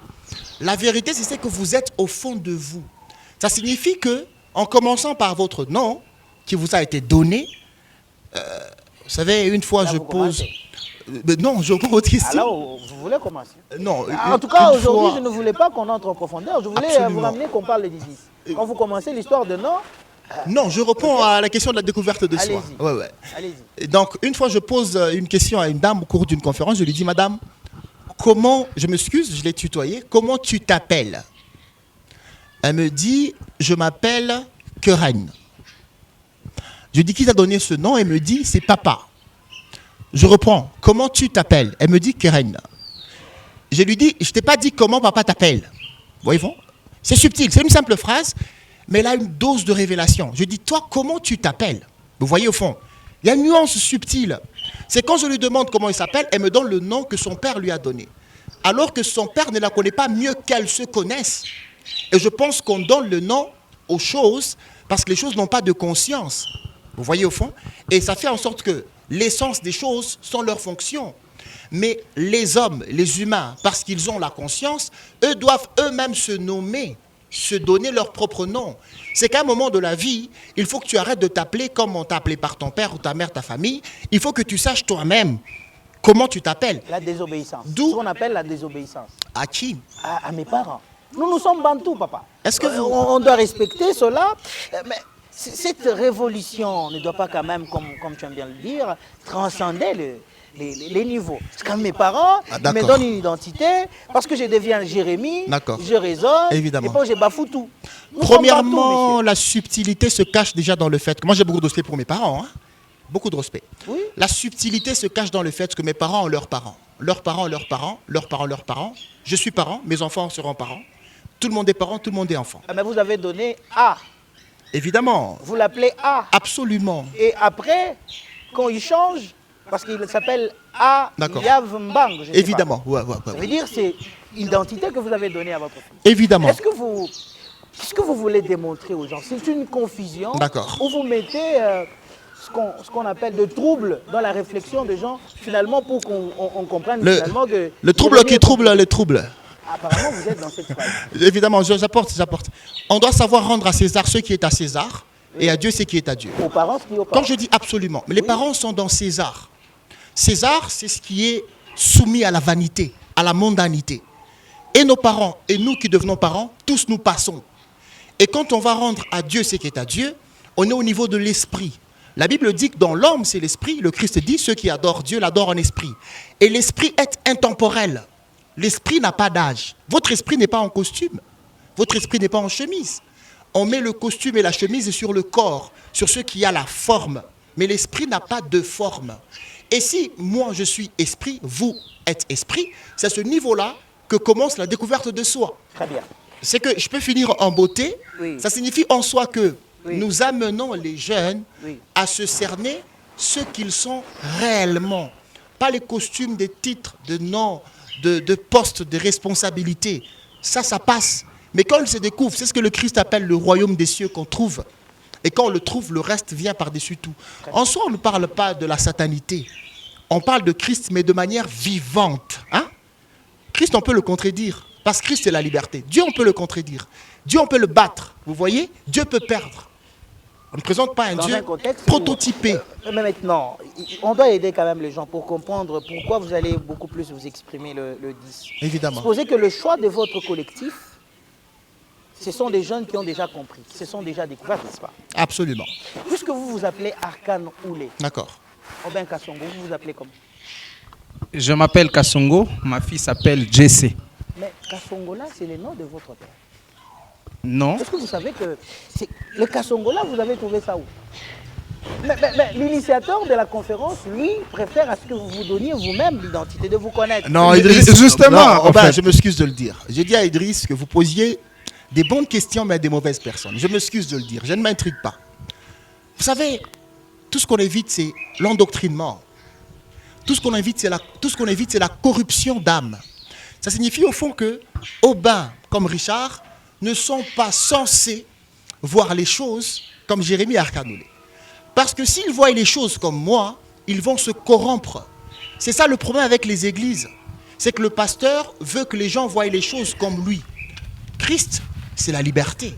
La vérité, c'est ce que vous êtes au fond de vous. Ça signifie que, en commençant par votre nom, qui vous a été donné, vous savez, une fois Là, je vous pose... non, je reprends votre question. Alors, vous voulez commencer? Non. En tout cas, aujourd'hui, fois... je ne voulais pas qu'on entre en profondeur. Je voulais Absolument. vous ramener qu'on parle d'Isis. Quand vous commencez l'histoire de nom, Non, je réponds à la question de la découverte de soi. allez-y. Ouais. Allez-y. Et donc, une fois, je pose une question à une dame au cours d'une conférence. Je lui dis, madame, comment, je m'excuse, je l'ai tutoyée, comment tu t'appelles? Elle me dit, je m'appelle Keren. Je dis, qui t'a donné ce nom? Elle me dit, c'est papa. Je reprends, comment tu t'appelles? Elle me dit, Keren. Je lui dis, je ne t'ai pas dit comment papa t'appelle. Voyez-vous? C'est subtil, c'est une simple phrase, mais elle a une dose de révélation. Je dis, toi, comment tu t'appelles? Vous voyez au fond, il y a une nuance subtile. C'est quand je lui demande comment il s'appelle, elle me donne le nom que son père lui a donné. Alors que son père ne la connaît pas mieux qu'elle se connaisse. Et je pense qu'on donne le nom aux choses parce que les choses n'ont pas de conscience. Vous voyez au fond? Et ça fait en sorte que l'essence des choses sont leurs fonctions. Mais les hommes, les humains, parce qu'ils ont la conscience, eux doivent eux-mêmes se nommer, se donner leur propre nom. C'est qu'à un moment de la vie, il faut que tu arrêtes de t'appeler comme on t'a appelé par ton père ou ta mère, ta famille. Il faut que tu saches toi-même comment tu t'appelles. La désobéissance. D'où- Ce qu'on appelle la désobéissance. À qui? À mes parents. Nous sommes bantous, papa. Est-ce que vous- On doit respecter cela. Mais cette révolution ne doit pas quand même, comme tu aimes bien le dire, transcender les niveaux. C'est quand mes parents Ah, ils me d'accord. donnent une identité, parce que je deviens Jérémie, D'accord. je raisonne, Évidemment. et puis je bafoue tout. Nous sommes Premièrement, bantous, la subtilité se cache déjà dans le fait que moi j'ai beaucoup de respect pour mes parents, hein. Beaucoup de respect. Oui. La subtilité se cache dans le fait que mes parents ont leurs parents. Leurs parents, leurs parents, leurs parents, leurs parents. Je suis parent, mes enfants seront parents. Tout le monde est parent, tout le monde est enfant. Ah, mais vous avez donné A. Évidemment, Vous l'appelez A. absolument. Et après, quand il change, parce qu'il s'appelle A D'accord. Yavmbang, je sais Évidemment, pas. ouais. Ça veut dire que c'est une identité que vous avez donnée à votre fils. Évidemment. Qu'est-ce que vous voulez démontrer aux gens? C'est une confusion. D'accord. Où vous mettez ce qu'on appelle de trouble dans la réflexion des gens, finalement, pour qu'on comprenne finalement que... Le trouble qui trouble les troubles. Apparemment, vous êtes dans cette phase. Évidemment, j'apporte. On doit savoir rendre à César ce qui est à César et à Dieu ce qui est à Dieu. Aux parents, ce qui est aux parents. Quand je dis absolument, mais les parents sont dans César. César, c'est ce qui est soumis à la vanité, à la mondanité. Et nos parents, et nous qui devenons parents, tous nous passons. Et quand on va rendre à Dieu ce qui est à Dieu, on est au niveau de l'esprit. La Bible dit que dans l'homme, c'est l'esprit. Le Christ dit, ceux qui adorent Dieu l'adorent en esprit. Et l'esprit est intemporel. L'esprit n'a pas d'âge. Votre esprit n'est pas en costume. Votre esprit n'est pas en chemise. On met le costume et la chemise sur le corps, sur ce qui a la forme. Mais l'esprit n'a pas de forme. Et si moi je suis esprit, vous êtes esprit, c'est à ce niveau-là que commence la découverte de soi. Très bien. C'est que je peux finir en beauté. Oui. Ça signifie en soi que Oui. nous amenons les jeunes Oui. à se cerner ce qu'ils sont réellement. Pas les costumes, des titres, de noms, de postes, de responsabilités. Ça passe. Mais quand ils se découvrent, c'est ce que le Christ appelle le royaume des cieux qu'on trouve. Et quand on le trouve, le reste vient par-dessus tout. En soi, on ne parle pas de la satanité. On parle de Christ, mais de manière vivante. Hein? Christ, on peut le contredire. Parce que Christ, c'est la liberté. Dieu, on peut le contredire. Dieu, on peut le battre. Vous voyez? Dieu peut perdre. On ne présente pas un Dans Dieu un contexte prototypé. Mais maintenant, on doit aider quand même les gens pour comprendre pourquoi vous allez beaucoup plus vous exprimer le 10. Évidemment. Supposez que le choix de votre collectif, ce sont des jeunes qui ont déjà compris, ce sont déjà découverts, n'est-ce pas? Absolument. Puisque vous vous appelez Arcane Oulé, D'accord. Robin Kassongo, vous vous appelez comment? Je m'appelle Kassongo, ma fille s'appelle Jesse. Mais Kassongo là, c'est le nom de votre père. Non. Est-ce que vous savez que le Kassongo là, vous avez trouvé ça où? Mais l'initiateur de la conférence, lui, préfère à ce que vous vous donniez vous-même l'identité, de vous connaître. Non, Idriss, justement, non, Robin, en fait. je m'excuse de le dire. J'ai dit à Idriss que vous posiez des bonnes questions, mais à des mauvaises personnes. Je m'excuse de le dire. Je ne m'intrigue pas. Vous savez, tout ce qu'on évite, c'est l'endoctrinement. Tout ce qu'on évite, c'est la corruption d'âme. Ça signifie au fond que Aubin, comme Richard, ne sont pas censés voir les choses comme Jérémie Arcanoulé. Parce que s'ils voient les choses comme moi, ils vont se corrompre. C'est ça le problème avec les églises. C'est que le pasteur veut que les gens voient les choses comme lui. Christ, c'est la liberté.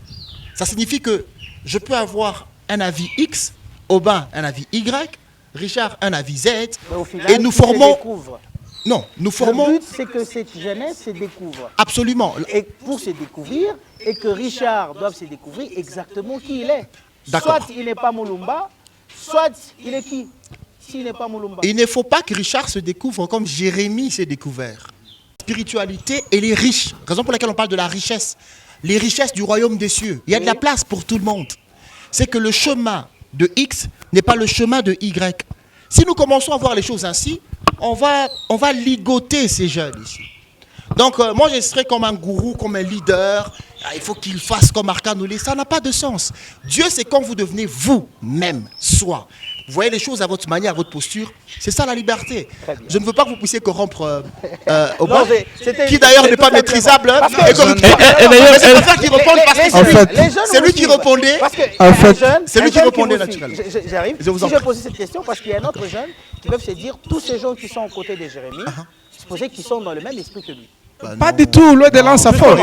Ça signifie que je peux avoir un avis X, Aubin un avis Y, Richard un avis Z, Mais au final, et nous ils se formons... découvrent. Non, nous Le formons... but, c'est que cette jeunesse se découvre. Absolument. Et pour se découvrir, et que Richard doive se découvrir exactement qui il est. D'accord. Soit il n'est pas Moulumba, soit il est qui? S'il n'est pas Moulumba. Il ne faut pas que Richard se découvre comme Jérémie s'est découvert. La spiritualité, elle est riche. Raison pour laquelle on parle de la richesse. Les richesses du royaume des cieux. Il y a de la place pour tout le monde. C'est que le chemin de X n'est pas le chemin de Y. Si nous commençons à voir les choses ainsi, on va ligoter ces jeunes ici. Donc, moi, je serais comme un gourou, comme un leader. Il faut qu'il fasse comme Arcanoulé. Ça n'a pas de sens. Dieu, c'est quand vous devenez vous-même, soi. Vous voyez les choses à votre manière, à votre posture. C'est ça la liberté. Je ne veux pas que vous puissiez corrompre Aubin, qui d'ailleurs n'est pas maîtrisable. Et d'ailleurs, c'est pas qui répond parce que c'est lui qui répondait. C'est lui qui répondait naturellement. J'arrive. Je vous en Si je prie. pose cette question, parce qu'il y a un autre jeune qui peuvent se dire, tous ces gens qui sont aux côtés de Jérémie, supposez qu'ils sont dans le même esprit que lui. Pas du tout, loin de là, ça fort.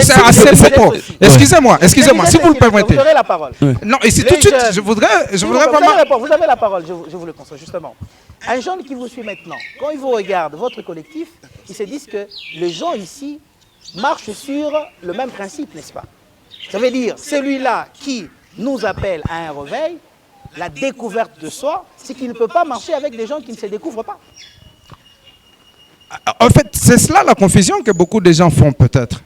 C'est assez propos. Excusez-moi, si vous le permettez. Vous aurez la parole. Non, et c'est Les tout de suite, jeunes. je voudrais Vous vraiment... avez la parole, je vous le conseille justement. Un jeune qui vous suit maintenant, quand il vous regarde, votre collectif, ils se disent que les gens ici marchent sur le même principe, n'est-ce pas? Ça veut dire, celui-là qui nous appelle à un réveil, la découverte de soi, c'est qu'il ne peut pas marcher avec des gens qui ne se découvrent pas. En fait, c'est cela la confusion que beaucoup de gens font peut-être.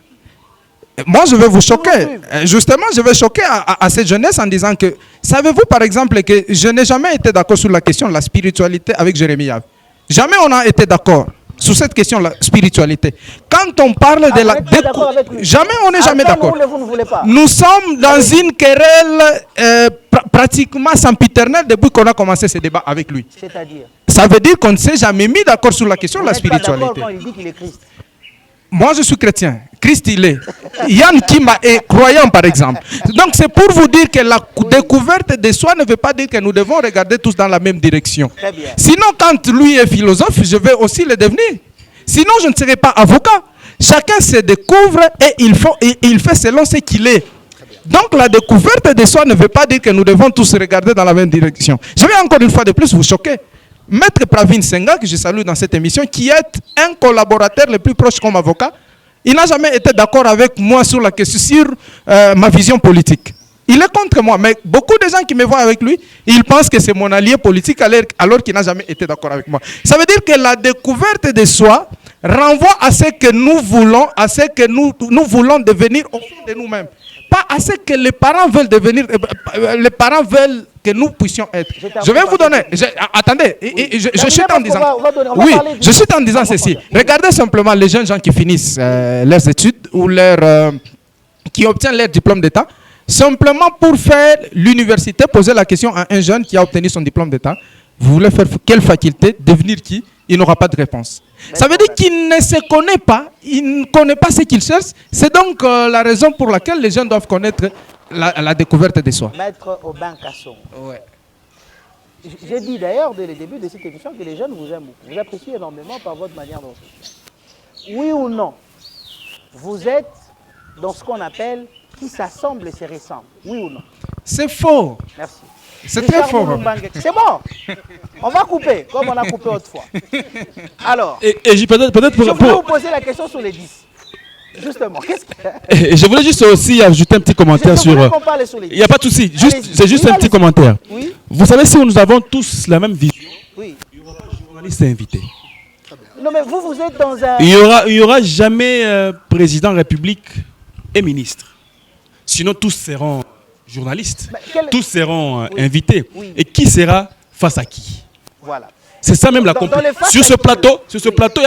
Moi, je vais vous choquer. Justement, je vais choquer à cette jeunesse en disant que, savez-vous par exemple que je n'ai jamais été d'accord sur la question de la spiritualité avec Jérémie Yav. Jamais on a été d'accord sur cette question de la spiritualité. Quand on parle de la... Jamais on n'est jamais d'accord. Nous sommes dans une querelle pratiquement sempiternelle depuis qu'on a commencé ce débat avec lui. C'est-à-dire, ça veut dire qu'on ne s'est jamais mis d'accord sur la question de la spiritualité. quand il dit qu'il est Christ. Moi, je suis chrétien. Christ, il est. Yann Kima est croyant, par exemple. Donc, c'est pour vous dire que la découverte de soi ne veut pas dire que nous devons regarder tous dans la même direction. Très bien. Sinon, quand lui est philosophe, je vais aussi le devenir. Sinon, je ne serai pas avocat. Chacun se découvre et il fait selon ce qu'il est. Donc, la découverte de soi ne veut pas dire que nous devons tous regarder dans la même direction. Je vais encore une fois de plus vous choquer. Maître Pravin Senga, que je salue dans cette émission, qui est un collaborateur le plus proche comme avocat, il n'a jamais été d'accord avec moi sur la question, sur ma vision politique. Il est contre moi, mais beaucoup de gens qui me voient avec lui, ils pensent que c'est mon allié politique alors qu'il n'a jamais été d'accord avec moi. Ça veut dire que la découverte de soi renvoie à ce que nous voulons, à ce que nous voulons devenir au fond de nous-mêmes. Pas à ce que les parents veulent devenir, les parents veulent que nous puissions être. Je vais vous donner, attendez, je chute en disant, oui, je chute en disant ceci. Regardez simplement les jeunes gens qui finissent leurs études ou qui obtiennent leur diplôme d'État, simplement pour faire l'université, poser la question à un jeune qui a obtenu son diplôme d'État, vous voulez faire quelle faculté, devenir qui? Il n'aura pas de réponse. Ça veut dire qu'il ne se connaît pas, il ne connaît pas ce qu'il cherche. C'est donc la raison pour laquelle les jeunes doivent connaître la découverte de soi. Maître Aubin Kasson. Ouais. J'ai dit d'ailleurs dès le début de cette émission que les jeunes vous aiment beaucoup. Vous appréciez énormément par votre manière de réfléchir. Oui ou non, vous êtes dans ce qu'on appelle qui s'assemble et se ressemble. Oui ou non? C'est faux. Merci. C'est très faux. C'est bon. On va couper, comme on a coupé autrefois. Alors, peut-être je voulais vous poser la question sur les 10. Justement, qu'est-ce que... Et je voulais juste aussi ajouter un petit commentaire sur... Il n'y a pas de souci, c'est juste un petit commentaire. Oui. Vous savez, si nous avons tous la même vision, Oui. il y aura un journaliste invité. Non mais vous êtes dans un... Il y aura jamais président, république et ministre. Sinon, tous seront journalistes, tous seront invités. Oui. Et qui sera face à qui? Voilà. C'est ça même la compétition. Sur ce plateau,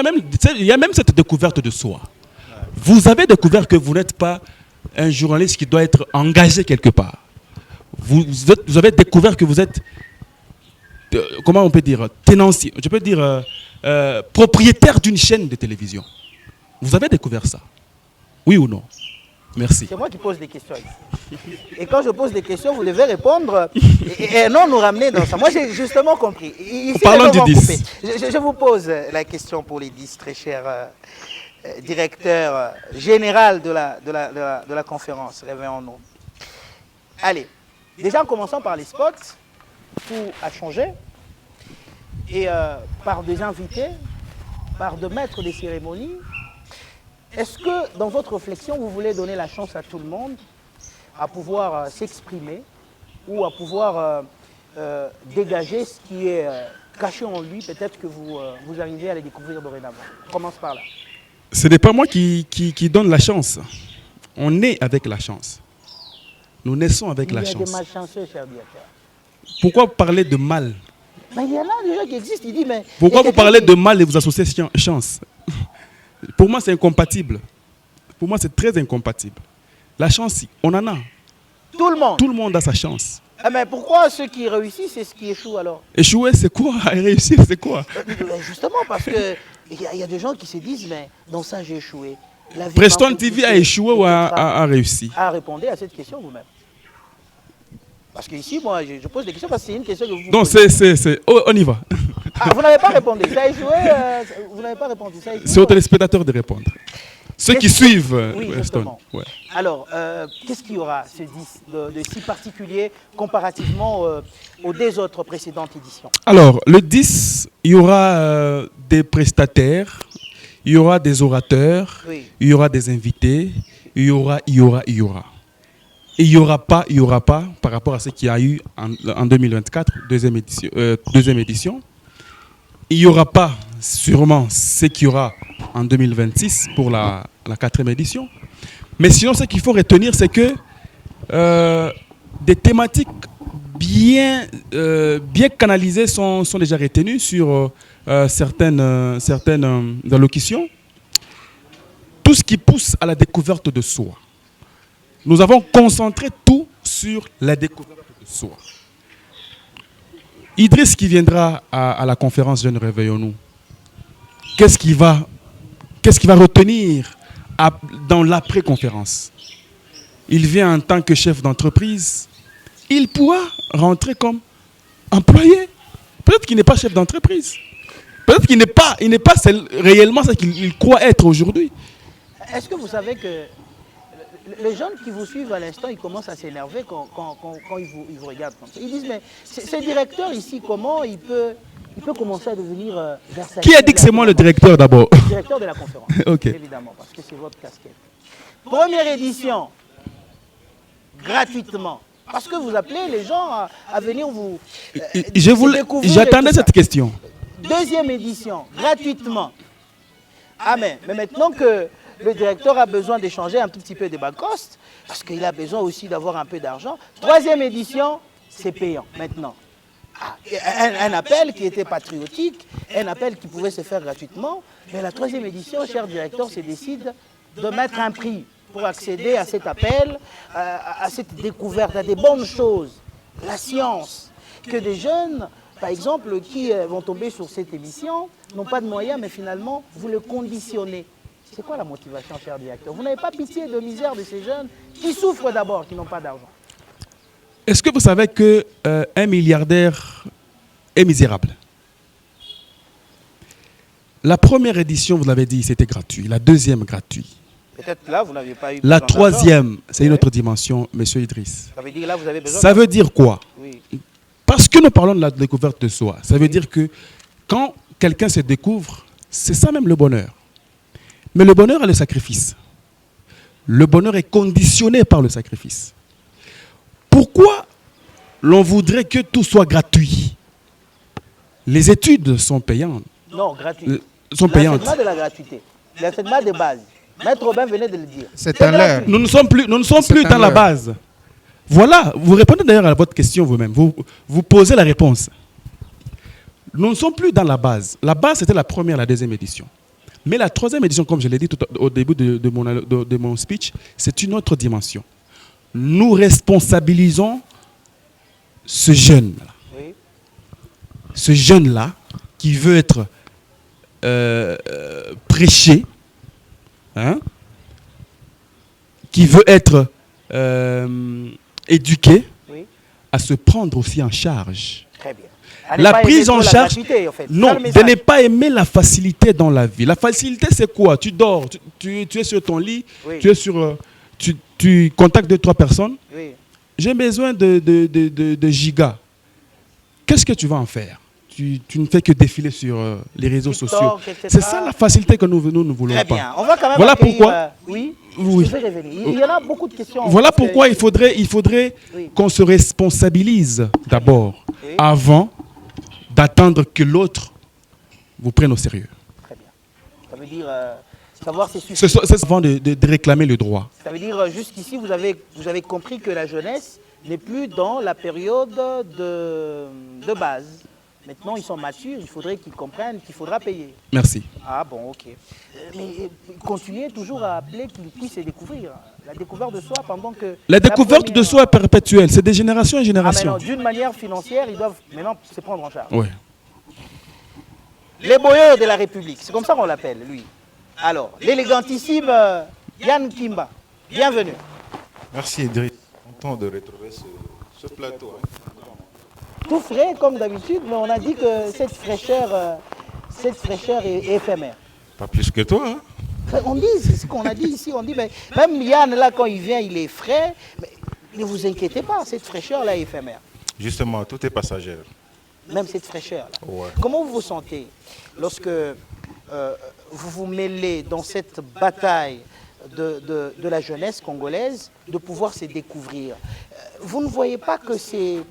il y a même cette découverte de soi. Vous avez découvert que vous n'êtes pas un journaliste qui doit être engagé quelque part. Vous avez découvert que vous êtes, comment on peut dire, tenancier, je peux dire propriétaire d'une chaîne de télévision. Vous avez découvert ça? Oui ou non? Merci. C'est moi qui pose des questions ici. Et quand je pose des questions, vous devez répondre et non nous ramener dans ça. Moi, j'ai justement compris. Ici, parlons du 10. Je vous pose la question pour les 10, très chers directeur général de la conférence. Réveillons-nous. Allez, déjà en commençant par les spots, tout a changé. Et par des invités, par de maîtres des cérémonies. Est-ce que dans votre réflexion, vous voulez donner la chance à tout le monde à pouvoir s'exprimer ou à pouvoir dégager ce qui est caché en lui, peut-être que vous arrivez à le découvrir dorénavant. On commence par là. Ce n'est pas moi qui donne la chance. On est avec la chance. Nous naissons avec la chance. Il y a des malchanceux, cher directeur. Pourquoi parler de mal? Mais il y en a déjà qui existent. Il dit, mais pourquoi vous parlez de mal et vous associez chance? Pour moi, c'est incompatible. Pour moi, c'est très incompatible. La chance, on en a. Tout le monde? Tout le monde a sa chance. Mais pourquoi ceux qui réussissent, c'est ce qui échoue alors? Échouer, c'est quoi? Et réussir, c'est quoi? Justement, parce que il y a des gens qui se disent, mais dans ça, j'ai échoué. Preston TV a échoué ou a réussi? Répondez à cette question vous-même. Parce que ici, moi, je pose des questions parce que c'est une question que vous non, on y va. Vous n'avez pas répondu. Ça a échoué, vous n'avez pas répondu. C'est aux téléspectateurs de répondre. Ceux qui suivent Preston. Ouais. Alors, qu'est-ce qu'il y aura de si particulier comparativement aux deux autres précédentes éditions? Alors, le 10, il y aura des prestataires, il y aura des orateurs, il y aura des invités, il y aura. Et il n'y aura pas, par rapport à ce qu'il y a eu en 2024, deuxième édition, il n'y aura pas sûrement ce qu'il y aura en 2026 pour la 4e édition. Mais sinon, ce qu'il faut retenir, c'est que des thématiques bien canalisées sont déjà retenues sur certaines allocutions. Tout ce qui pousse à la découverte de soi. Nous avons concentré tout sur la découverte de soi. Idriss qui viendra à la conférence Jeunes Réveillons-nous, qu'est-ce qu'il va retenir dans l'après-conférence? Il vient en tant que chef d'entreprise, il pourra rentrer comme employé. Peut-être qu'il n'est pas chef d'entreprise. Peut-être qu'il n'est pas réellement ce qu'il croit être aujourd'hui. Est-ce que vous savez que les jeunes qui vous suivent à l'instant, ils commencent à s'énerver quand ils vous regardent comme ça. Ils disent, mais ce directeur ici, comment il peut commencer à devenir versatile? Qui a dit que c'est moi le directeur d'abord? Le directeur de la conférence, okay. Évidemment, parce que c'est votre casquette. Première édition, gratuitement. Parce que vous appelez les gens à venir vous découvrir. J'attendais cette question. Deuxième édition, gratuitement. Amen. Mais maintenant que le directeur a besoin d'échanger un tout petit peu des bas cost, parce qu'il a besoin aussi d'avoir un peu d'argent, 3e édition, c'est payant maintenant. Un appel qui était patriotique, un appel qui pouvait se faire gratuitement, mais la 3e édition, cher directeur, se décide de mettre un prix pour accéder à cet appel, à cette découverte, à des bonnes choses, la science, que des jeunes, par exemple, qui vont tomber sur cette émission, n'ont pas de moyens, mais finalement, vous le conditionnez. C'est quoi la motivation, cher directeur? Vous n'avez pas pitié de misère de ces jeunes qui souffrent d'abord, qui n'ont pas d'argent. Est-ce que vous savez qu'un milliardaire est misérable? La première édition, vous l'avez dit, c'était gratuit. La deuxième, gratuit. Peut-être là, vous n'aviez pas eu La besoin troisième, c'est une autre dimension, monsieur Idriss. Ça veut dire là, vous avez besoin Ça veut dire quoi? Oui. Parce que nous parlons de la découverte de soi. Ça veut dire que quand quelqu'un se découvre, c'est ça même le bonheur. Mais le bonheur a le sacrifice. Le bonheur est conditionné par le sacrifice. Pourquoi l'on voudrait que tout soit gratuit? Les études sont payantes. Non, gratuit. Sont payantes. L'enseignement de la gratuité. L'enseignement de base. Maître Robin venait de le dire. C'est un leurre. Nous ne sommes plus dans la base. Voilà, vous répondez d'ailleurs à votre question vous-même. Vous posez la réponse. Nous ne sommes plus dans la base. La base, c'était la première, la deuxième édition. Mais la troisième édition, comme je l'ai dit au début de mon speech, c'est une autre dimension. Nous responsabilisons ce jeune-là. Oui. Ce jeune-là qui veut être prêché, hein, qui veut être éduqué, Oui. à se prendre aussi en charge. Très bien. La prise en charge, gratuité, en fait. non, de ne pas aimer la facilité dans la vie. La facilité, c'est quoi? Tu dors, tu es sur ton lit, Oui. tu es sur, tu contactes 2-3 personnes. Oui. J'ai besoin de gigas. Qu'est-ce que tu vas en faire? Tu ne fais que défiler sur les réseaux TikTok, sociaux. etc. C'est ça la facilité que nous ne voulons Très pas. bien. On va quand même Voilà accueillir, pourquoi. oui. Oui. Je vais revenir. Il y en a beaucoup de questions. Voilà parce que- pourquoi il faudrait Oui. qu'on se responsabilise d'abord, Oui. avant d'attendre que l'autre vous prenne au sérieux. Très bien. Ça veut dire savoir c'est suffisant. C'est avant de réclamer le droit. Ça veut dire jusqu'ici, vous avez compris que la jeunesse n'est plus dans la période de base. Maintenant, ils sont matures, il faudrait qu'ils comprennent qu'il faudra payer. Merci. Ah bon, ok. Mais continuez toujours à appeler qu'ils puissent se découvrir. La découverte de soi pendant que... La découverte de première- soi est perpétuelle. C'est de génération en Ah, mais génération. non, d'une manière financière, ils doivent maintenant se prendre en charge. Ouais. Les boyeurs de la République, c'est comme ça qu'on l'appelle, lui. Alors, l'élégantissime Yann Kimba, bienvenue. Merci Idriss. Content de retrouver ce plateau. hein. Tout frais comme d'habitude, mais on a dit que cette fraîcheur est éphémère. Pas plus que toi. Hein. Enfin, on dit, c'est ce qu'on a dit ici, on dit, mais même Yann, là, quand il vient, il est frais, mais ne vous inquiétez pas, cette fraîcheur-là est éphémère. Justement, tout est passager. Même cette fraîcheur-là. Ouais. Comment vous vous sentez lorsque vous vous mêlez dans cette bataille de la jeunesse congolaise, de pouvoir se découvrir? Vous ne voyez pas que c'est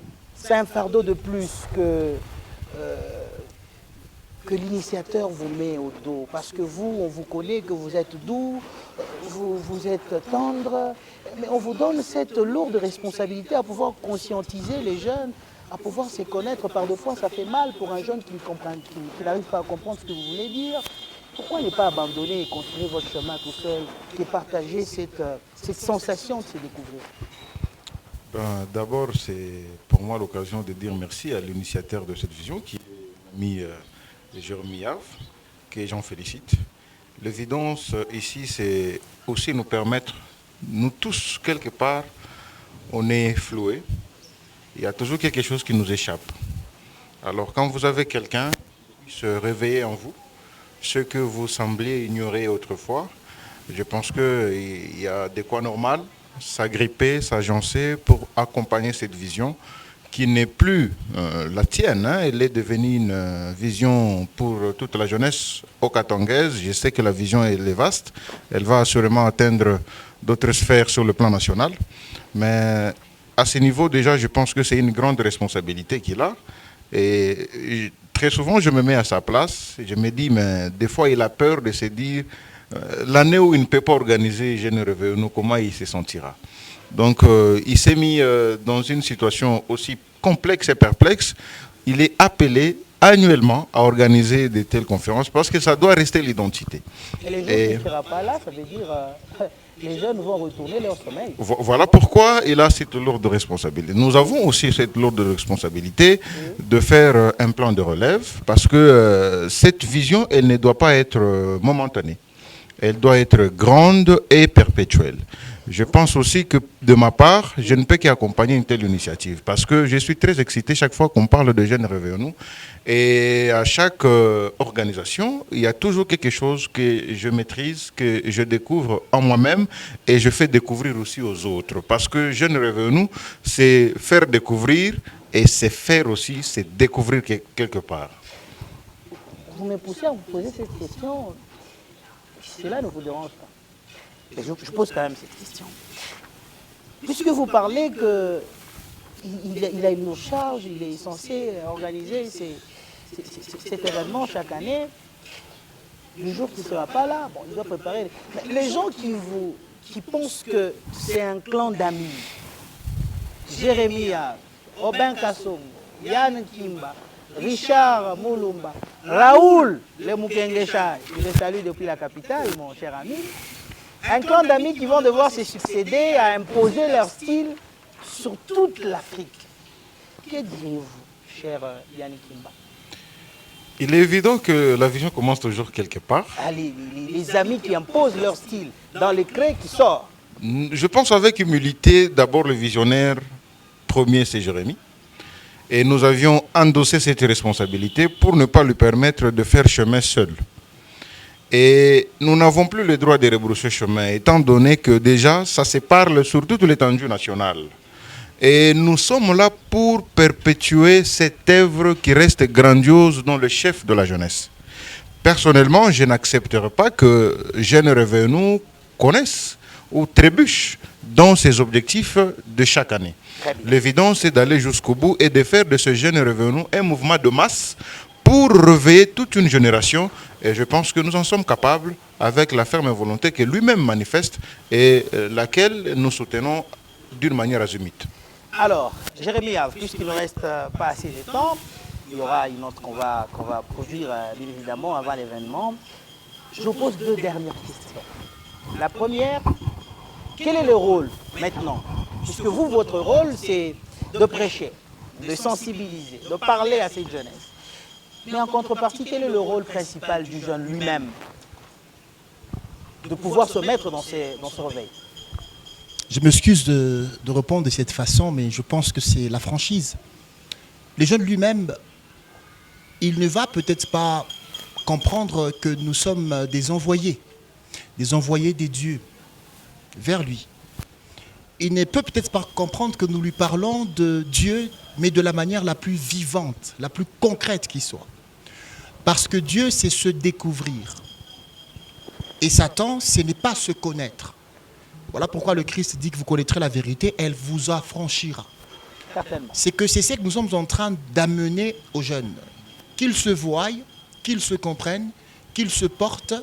un fardeau de plus que l'initiateur vous met au dos? Parce que vous, on vous connaît, que vous êtes doux, vous êtes tendre, mais on vous donne cette lourde responsabilité à pouvoir conscientiser les jeunes, à pouvoir se connaître. Par deux fois, ça fait mal pour un jeune qui n'arrive pas à comprendre ce que vous voulez dire. Pourquoi ne pas abandonner et continuer votre chemin tout seul et partager cette sensation de se découvrir? D'abord, c'est pour moi l'occasion de dire merci à l'initiateur de cette vision, qui est l'ami Jérôme Yav, que j'en félicite. L'évidence ici, c'est aussi nous permettre, nous tous, quelque part, on est floués. Il y a toujours quelque chose qui nous échappe. Alors, quand vous avez quelqu'un qui se réveille en vous, ce que vous sembliez ignorer autrefois, je pense qu'il y a de quoi normal s'agripper, s'agencer pour accompagner cette vision qui n'est plus la tienne. Hein. Elle est devenue une vision pour toute la jeunesse okatongaise. Je sais que la vision elle est vaste. Elle va assurément atteindre d'autres sphères sur le plan national. Mais à ce niveau, déjà, je pense que c'est une grande responsabilité qu'il a. Et très souvent, je me mets à sa place et je me dis, mais des fois, il a peur de se dire, l'année où il ne peut pas organiser Jeune Réveillon, comment il se sentira? Donc, il s'est mis dans une situation aussi complexe et perplexe. Il est appelé annuellement à organiser de telles conférences parce que ça doit rester l'identité. Et les jours qui ne sera pas là, ça veut dire les jeunes vont retourner leur sommeil. Voilà pourquoi il a cette lourde responsabilité. Nous avons aussi cette lourde responsabilité de faire un plan de relève parce que cette vision, elle ne doit pas être momentanée. Elle doit être grande et perpétuelle. Je pense aussi que de ma part, je ne peux qu'accompagner une telle initiative parce que je suis très excité chaque fois qu'on parle de Jeunes Réveillons. Et à chaque organisation, il y a toujours quelque chose que je maîtrise, que je découvre en moi-même et je fais découvrir aussi aux autres. Parce que Jeunes Réveillons, c'est faire découvrir et c'est faire aussi, c'est découvrir quelque part. Vous me poussez à vous poser cette question. Cela ne vous dérange pas. Mais je pose quand même cette question. Puisque vous parlez qu'il a une charge, il est censé organiser cet événement chaque année, le jour qu'il ne sera pas là, bon, il doit préparer. Mais les gens qui pensent que c'est un clan d'amis, Jérémia, Robin Kassongo, Yann Kimba, Richard Moulumba, Raoul Le Mukengesha, je le salue depuis la capitale, mon cher ami. Un clan d'amis qui vont devoir se succéder à imposer leur style sur toute l'Afrique. Que diriez-vous, cher Yannick Kimba? Il est évident que la vision commence toujours quelque part. Ah, les amis qui imposent leur style dans les crêts qui sortent. Je pense avec humilité, d'abord le visionnaire premier, c'est Jérémy. Et nous avions endossé cette responsabilité pour ne pas lui permettre de faire chemin seul. Et nous n'avons plus le droit de rebrousser chemin, étant donné que déjà, ça se parle sur toute l'étendue nationale. Et nous sommes là pour perpétuer cette œuvre qui reste grandiose dans le chef de la jeunesse. Personnellement, je n'accepterai pas que Jeunes Réveillons connaissent ou trébuchent dans ses objectifs de chaque année. L'évidence, c'est d'aller jusqu'au bout et de faire de ce Jeunes Réveillons un mouvement de masse pour réveiller toute une génération. Et je pense que nous en sommes capables avec la ferme volonté que lui-même manifeste et laquelle nous soutenons d'une manière azimite. Alors, Jérémy, puisqu'il ne reste pas assez de temps, il y aura une autre qu'on va produire bien évidemment avant l'événement. Je vous pose deux dernières questions. La première, quel est le rôle maintenant? Puisque vous, votre rôle, c'est de prêcher, de sensibiliser, de parler à cette jeunesse. Mais en contrepartie, quel est le rôle principal du jeune lui-même? De pouvoir se mettre dans ce réveil. Je m'excuse de répondre de cette façon, mais je pense que c'est la franchise. Le jeune lui-même, il ne va peut-être pas comprendre que nous sommes des envoyés des dieux vers lui. Il ne peut peut-être pas comprendre que nous lui parlons de Dieu, mais de la manière la plus vivante, la plus concrète qui soit. Parce que Dieu, c'est se découvrir. Et Satan, ce n'est pas se connaître. Voilà pourquoi le Christ dit que vous connaîtrez la vérité, elle vous affranchira. C'est ce que nous sommes en train d'amener aux jeunes. Qu'ils se voient, qu'ils se comprennent, qu'ils se portent,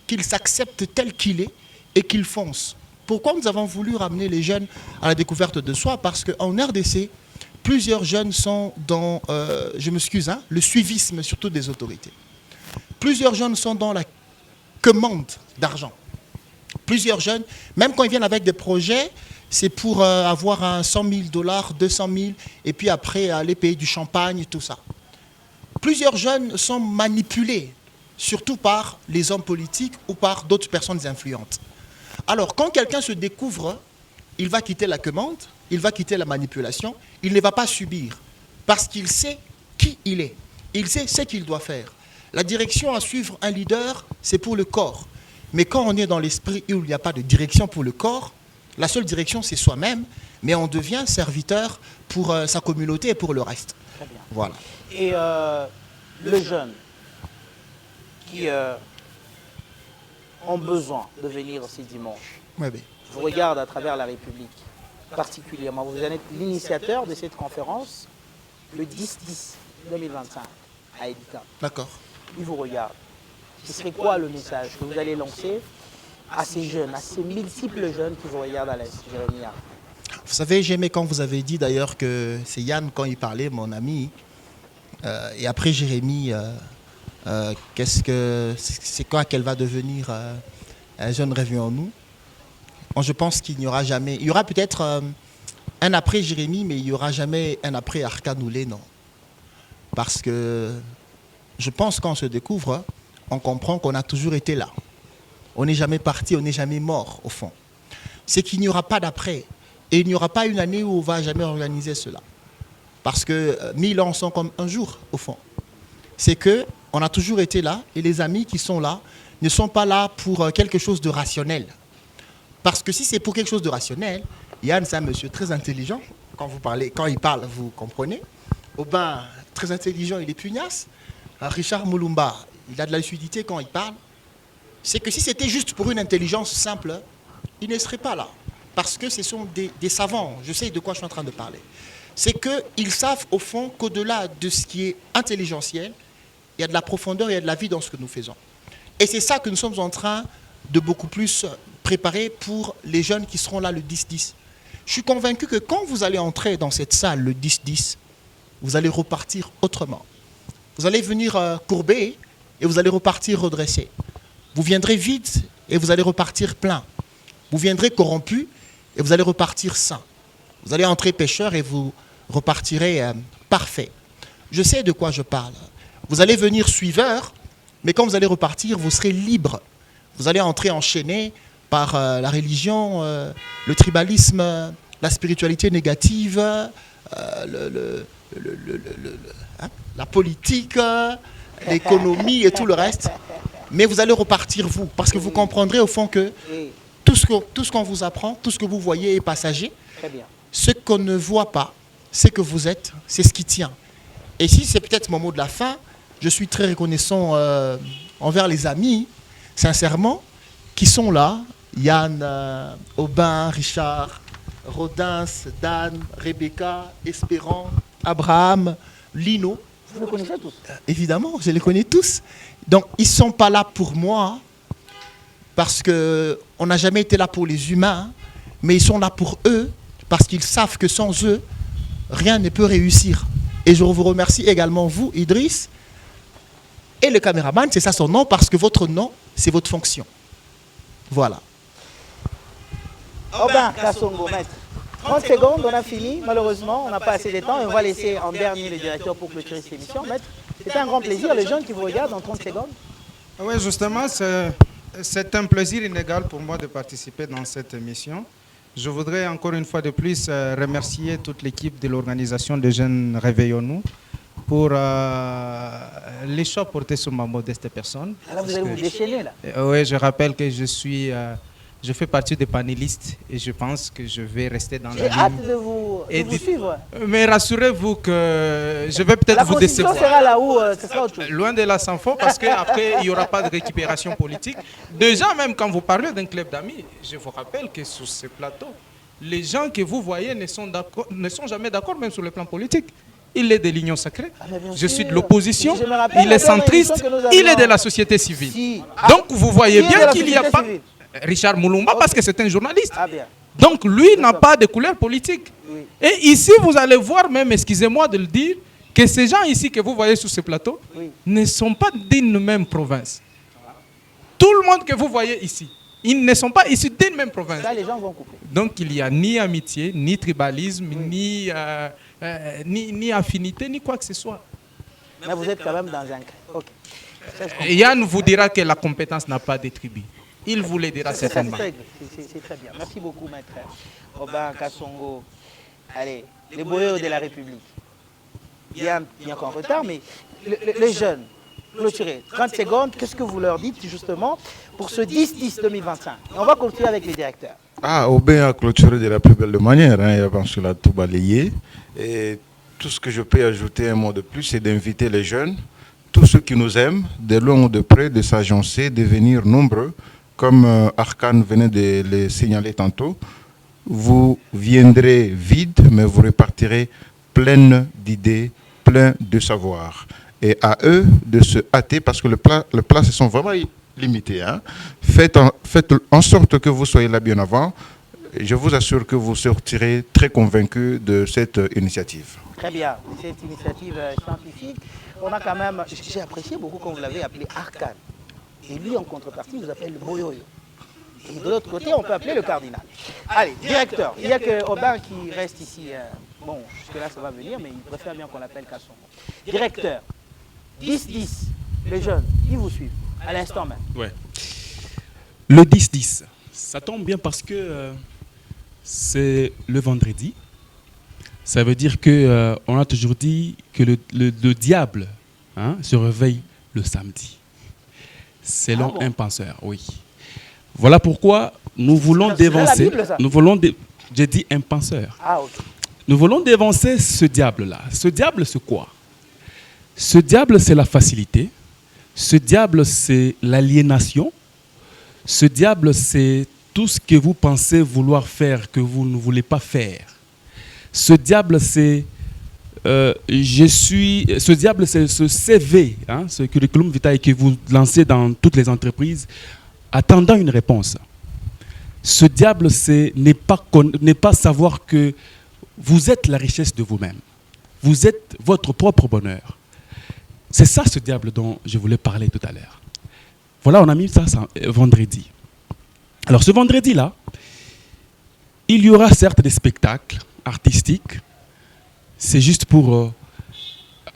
qu'ils s'acceptent tel qu'il est et qu'ils foncent. Pourquoi nous avons voulu ramener les jeunes à la découverte de soi? Parce qu'en RDC, plusieurs jeunes sont dans, le suivisme surtout des autorités. Plusieurs jeunes sont dans la commande d'argent. Plusieurs jeunes, même quand ils viennent avec des projets, c'est pour avoir 100 000 $, 200 000, et puis après aller payer du champagne, tout ça. Plusieurs jeunes sont manipulés, surtout par les hommes politiques ou par d'autres personnes influentes. Alors, quand quelqu'un se découvre, il va quitter la commande, il va quitter la manipulation, il ne va pas subir, parce qu'il sait qui il est, il sait ce qu'il doit faire. La direction à suivre un leader, c'est pour le corps. Mais quand on est dans l'esprit où il n'y a pas de direction pour le corps, la seule direction, c'est soi-même, mais on devient serviteur pour sa communauté et pour le reste. Très bien. Voilà. Et les jeunes qui ont besoin de venir ce dimanche, Ouais, ben. je vous regarde à travers la République, particulièrement. Vous êtes l'initiateur de cette conférence le 10-10-2025. à Edika. D'accord. Ils vous regardent. Ce serait quoi le message que vous allez lancer à ces jeunes, à ces multiples jeunes qui vous regardent à l'Est, Jérémie? Vous savez, j'aimais quand vous avez dit d'ailleurs que c'est Yann quand il parlait, mon ami. Et après Jérémie, c'est quoi qu'elle va devenir un jeune rêve en nous? Bon, je pense qu'il n'y aura jamais. Il y aura peut-être un après Jérémie, mais il n'y aura jamais un après Arkanoulé, non. Parce que je pense qu'on se découvre, on comprend qu'on a toujours été là. On n'est jamais parti, on n'est jamais mort, au fond. C'est qu'il n'y aura pas d'après. Et il n'y aura pas une année où on va jamais organiser cela. Parce que 1000 ans sont comme un jour, au fond. C'est qu'on a toujours été là, et les amis qui sont là ne sont pas là pour quelque chose de rationnel. Parce que si c'est pour quelque chose de rationnel, Yann, c'est un monsieur très intelligent. Quand il parle, vous comprenez. Aubin, très intelligent, il est pugnace. Richard Moulumba, il a de la lucidité quand il parle. C'est que si c'était juste pour une intelligence simple, il ne serait pas là. Parce que ce sont des savants, je sais de quoi je suis en train de parler. C'est qu'ils savent au fond qu'au-delà de ce qui est intelligentiel, il y a de la profondeur, il y a de la vie dans ce que nous faisons. Et c'est ça que nous sommes en train de beaucoup plus préparer pour les jeunes qui seront là le 10-10. Je suis convaincu que quand vous allez entrer dans cette salle le 10-10, vous allez repartir autrement. Vous allez venir courber et vous allez repartir redressé. Vous viendrez vide et vous allez repartir plein. Vous viendrez corrompu et vous allez repartir sain. Vous allez entrer pécheur et vous repartirez parfait. Je sais de quoi je parle. Vous allez venir suiveur, mais quand vous allez repartir, vous serez libre. Vous allez entrer enchaîné par la religion, le tribalisme, la spiritualité négative, la politique, l'économie et tout le reste. Mais vous allez repartir vous, parce que vous comprendrez au fond que tout ce qu'on vous apprend, tout ce que vous voyez est passager. Très bien. Ce qu'on ne voit pas, c'est que vous êtes, c'est ce qui tient. Et si c'est peut-être mon mot de la fin, je suis très reconnaissant envers les amis, sincèrement, qui sont là. Yann, Aubin, Richard, Rodin, Dan, Rebecca, Espérant, Abraham, Lino. Vous les connaissez tous? Évidemment, je les connais tous. Donc, ils ne sont pas là pour moi, parce qu'on n'a jamais été là pour les humains, mais ils sont là pour eux, parce qu'ils savent que sans eux, rien ne peut réussir. Et je vous remercie également, vous, Idriss, et le caméraman, c'est ça son nom, parce que votre nom, c'est votre fonction. Voilà. Aubin Kassongo, maître. 30 secondes, on a fini. Malheureusement, on n'a pas assez de temps et on va laisser en dernier le directeur pour clôturer cette émission. Maître, c'était un grand plaisir. Les gens qui vous regardent en 30 secondes. Oui, justement, c'est un plaisir inégal pour moi de participer dans cette émission. Je voudrais encore une fois de plus remercier toute l'équipe de l'organisation des Jeunes Réveillons-nous pour les choix portés sur ma modeste personne. Alors vous allez vous déchaîner là. Oui, je rappelle que je fais partie des panélistes et je pense que je vais rester dans la ligne. J'ai hâte de vous suivre. Mais rassurez-vous que je vais peut-être vous décevoir. La sera là où ce sera autre chose. Loin de là sans fond, parce qu'après, il n'y aura pas de récupération politique. Déjà, même quand vous parlez d'un club d'amis, je vous rappelle que sur ce plateau, les gens que vous voyez ne sont jamais d'accord, même sur le plan politique. Il est de l'Union sacrée, je suis de l'opposition, il est centriste, il est de la société civile. Si. Donc vous voyez bien qu'il n'y a pas... Richard Moulumba, parce que c'est un journaliste. Donc lui n'a pas de couleur politique. Oui. Et ici, vous allez voir même, excusez-moi de le dire, que ces gens ici que vous voyez sur ce plateau ne sont pas d'une même province. Tout le monde que vous voyez ici, ils ne sont pas issus d'une même province. Ça, les gens vont couper. Donc il n'y a ni amitié, ni tribalisme, ni affinité, ni quoi que ce soit. Mais vous êtes quand même dans un cas. Ok. Yann vous dira que la compétence n'a pas de tribu. Il vous le dira certainement. C'est très bien. Merci beaucoup, maître. Aubin Kassongo. Allez, les boyaux de la République. Yann, il y a encore en retard, mais les jeunes, clôturés. 30 secondes, qu'est-ce que vous leur dites justement pour ce 10-10 2025? Et on va continuer avec les directeurs. Aubin a clôturé de la plus belle manière, je pense qu'il a tout balayé. Et tout ce que je peux ajouter un mot de plus, c'est d'inviter les jeunes, tous ceux qui nous aiment, de loin ou de près, de s'agencer, de venir nombreux, comme Arkane venait de le signaler tantôt. Vous viendrez vide, mais vous repartirez plein d'idées, plein de savoir. Et à eux de se hâter parce que les places sont vraiment limitées. Hein. Faites en sorte que vous soyez là bien avant. Je vous assure que vous sortirez très convaincus de cette initiative. Très bien, cette initiative scientifique, on a quand même, j'ai apprécié beaucoup quand vous l'avez appelé Arcane. Et lui, en contrepartie, vous appelle le Boyoyo. Et de l'autre côté, on peut appeler le cardinal. Allez, directeur, il n'y a que Aubin qui reste ici. Bon, jusque-là, ça va venir, mais il préfère bien qu'on l'appelle Casson. Directeur, 10-10, les jeunes, ils vous suivent, à l'instant même. Ouais. Le 10-10, ça tombe bien parce que c'est le vendredi. Ça veut dire que on a toujours dit que le diable se réveille le samedi. Selon un penseur, oui. Voilà pourquoi nous voulons dévancer. J'ai dit un penseur. Ah, ok. Nous voulons dévancer ce diable-là. Ce diable, c'est quoi? Ce diable, c'est la facilité. Ce diable, c'est l'aliénation. Ce diable, c'est tout ce que vous pensez vouloir faire, que vous ne voulez pas faire. Ce diable, c'est ce diable, c'est ce CV, ce curriculum vitae que vous lancez dans toutes les entreprises, attendant une réponse. Ce diable, c'est ne pas savoir que vous êtes la richesse de vous-même. Vous êtes votre propre bonheur. C'est ça, ce diable dont je voulais parler tout à l'heure. Voilà, on a mis ça vendredi. Alors, ce vendredi-là, il y aura certes des spectacles artistiques. C'est juste pour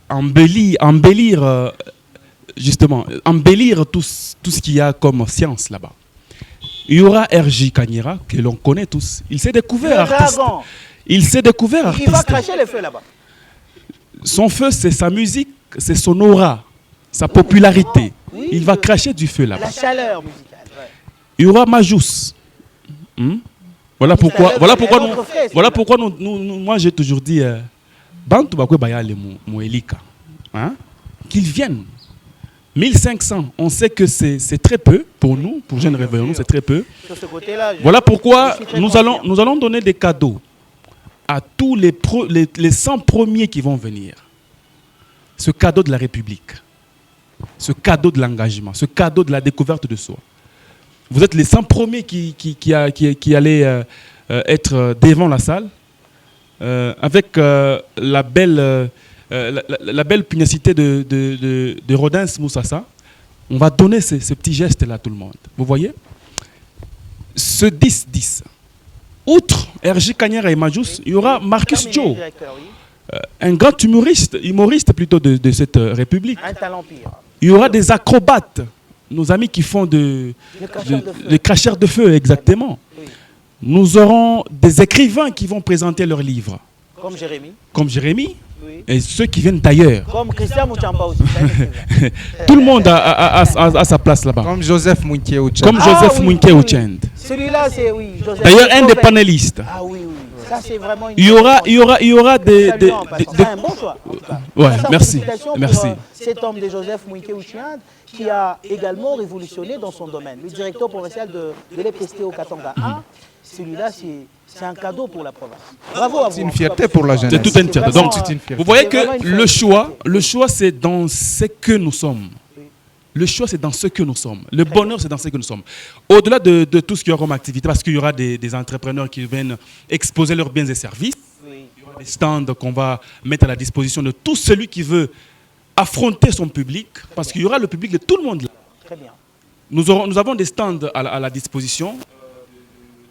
embellir tout ce qu'il y a comme science là-bas. Il y aura R.J. Kanyera, que l'on connaît tous. Il s'est découvert artiste. Il va cracher les feux là-bas. Son feu, c'est sa musique, c'est son aura, sa popularité. Oui, il va cracher du feu là-bas. La chaleur musicale. Ouais. Il y aura Majous. Voilà pourquoi moi j'ai toujours dit Bantu bakwe bayale mu elika. Qu'ils viennent. 1500, on sait que c'est très peu pour nous, pour Jeunes Réveillons, c'est très peu. Sur ce côté-là, voilà pourquoi nous allons donner des cadeaux à tous les 100 premiers qui vont venir. Ce cadeau de la République, ce cadeau de l'engagement, ce cadeau de la découverte de soi. Vous êtes les 100 premiers qui allaient être devant la salle avec la belle pugnacité de Rodens Moussassa. On va donner ces petits gestes-là à tout le monde. Vous voyez? Ce 10-10. Outre R.J. Kanyera et Majous, il y aura Marcus Joe, un grand humoriste plutôt de cette République. Un talent pire. Il y aura des acrobates, nos amis qui font des cracheurs de feu, exactement. Oui. Nous aurons des écrivains qui vont présenter leurs livres. Comme Jérémy. Oui. Et ceux qui viennent d'ailleurs. Comme Christian Mouchamba aussi. Tout le monde a sa place là-bas. Comme Joseph Mounké Ouchend. Celui-là, c'est oui. D'ailleurs, un des panélistes. Ah oui, oui. Ça, c'est vraiment une il y aura des un bon choix. Ouais, merci. Merci. Cet homme de Joseph Mounké Ouchend qui a également révolutionné dans son domaine. Le directeur provincial de l'EPST au Katanga 1, celui-là, c'est un cadeau pour la province. Bravo à vous. C'est une fierté pour la jeunesse. C'est tout une fierté. Donc, vous voyez que le choix, c'est dans ce que nous sommes. Le choix, c'est dans ce que nous sommes. Le bonheur, c'est dans ce que nous sommes. Au-delà de tout ce qu'il y aura comme activité, parce qu'il y aura des entrepreneurs qui viennent exposer leurs biens et services, il y aura des stands qu'on va mettre à la disposition de tout celui qui veut affronter son public, parce qu'il y aura le public de tout le monde là. Très bien. Nous avons des stands à la disposition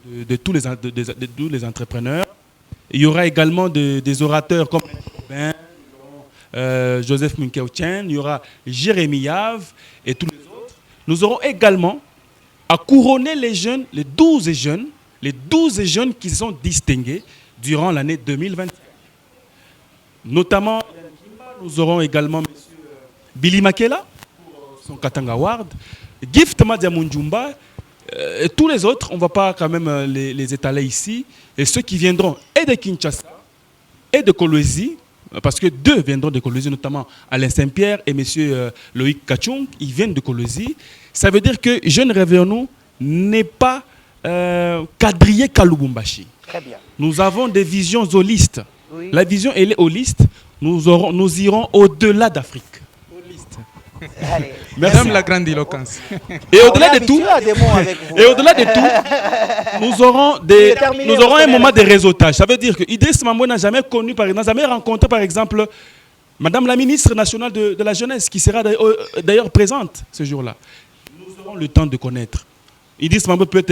de tous les entrepreneurs. Il y aura également des orateurs comme Joseph Mounké Ouchend, il y aura Jérémy Yav et tous les autres. Nous aurons également à couronner les 12 jeunes qui se sont distingués durant l'année 2020. Notamment, nous aurons également M. Billy Makela pour son Katanga Award, Gift Madia Munjumba, et tous les autres, on ne va pas quand même les étaler ici. Et ceux qui viendront et de Kinshasa et de Kolwezi, parce que 2 viendront de Kolwezi, notamment Alain Saint-Pierre et M. Loïc Kachung, ils viennent de Kolwezi. Ça veut dire que Jeunes Réveillons n'est pas quadrillé qu'à Lubumbashi. Très bien. Nous avons des visions holistes. Oui. La vision, elle est holiste. Nous irons au-delà d'Afrique. Allez. Madame la grande éloquence. Et On au-delà est de tout, habitué à des mots avec vous. et au-delà de tout, nous aurons un moment de réseautage. Ça veut dire que Idriss Mamboy n'a jamais connu, n'a jamais rencontré, par exemple, Madame la ministre nationale de la jeunesse, qui sera d'ailleurs présente ce jour-là. Nous aurons le temps de connaître. Idriss Mamboy peut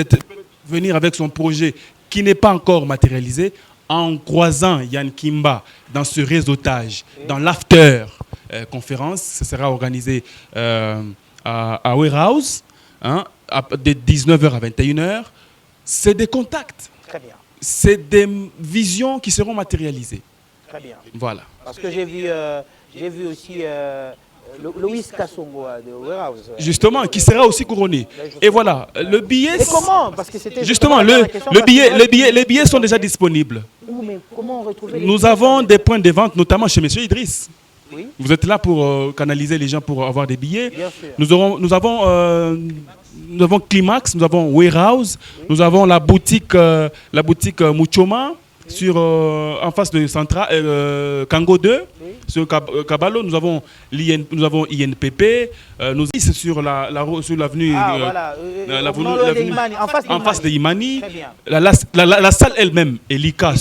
venir avec son projet qui n'est pas encore matérialisé, en croisant Yann Kimba dans ce réseautage, dans l'after conférence. Ça sera organisé à Warehouse, hein, de 19h à 21h. C'est des contacts. Très bien. C'est des visions qui seront matérialisées. Très bien. Voilà. Parce que j'ai vu aussi Louis Kassongo de Warehouse. Justement, qui sera aussi couronné. Et voilà, le billet... Et comment? Parce que c'était justement, les billets sont déjà disponibles. Mais comment retrouver les Nous billets? avons des points de vente, notamment chez M. Idriss. Oui. Vous êtes là pour canaliser les gens pour avoir des billets. Bien sûr. Nous avons Climax, nous avons Warehouse, nous avons la boutique Muchoma en face de Centra, Kango 2, sur Caballo. Nous avons INPP, nous sommes sur l'avenue en face de Imani. La salle elle-même est Lika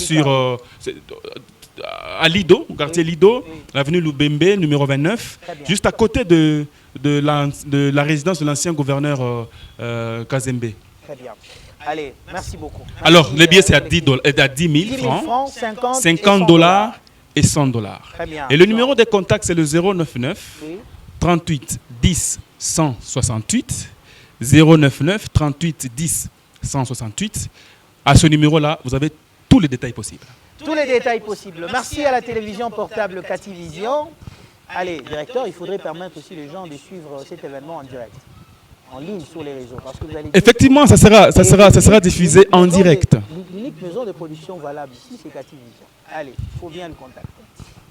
à Lido, au quartier Lido, l'avenue Lubembe, numéro 29, juste à côté de la résidence de l'ancien gouverneur Kazembe. Très bien. Allez, merci beaucoup. Alors, les billets, c'est à 10 000 francs, 50 dollars et 100 dollars. Très bien. Et le numéro de contact, c'est le 099 38 10 168. 099 38 10 168. À ce numéro-là, vous avez tous les détails possibles. Tous les détails possibles. Merci à la télévision portable Cativision. Allez, directeur, il faudrait permettre aussi les gens de suivre cet événement en direct, en ligne sur les réseaux. Parce que vous allez effectivement, ça sera diffusé en direct. L'unique maison de production valable ici, c'est Cativision. Allez, il faut bien le contacter.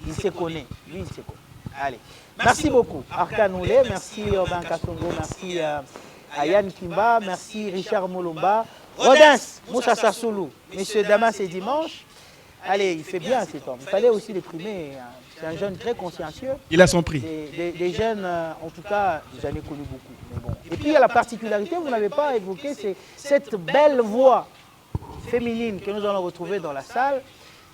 Il se connaît, lui, il se connaît. Allez, merci beaucoup. Arkan Oulé, merci Urbain Kassongo, merci à Yann Kimba, merci Richard Molomba, Rodens, Moussa Sassoulou, Monsieur Damas et Dimanche. Allez, il fait bien cet homme. Il fallait aussi le primer. C'est un jeune très consciencieux. Il a son prix. Des jeunes, en tout cas, j'en ai connu beaucoup. Mais bon. Et puis, il y a la particularité, vous n'avez pas évoqué, c'est cette belle voix féminine que nous allons retrouver dans la salle,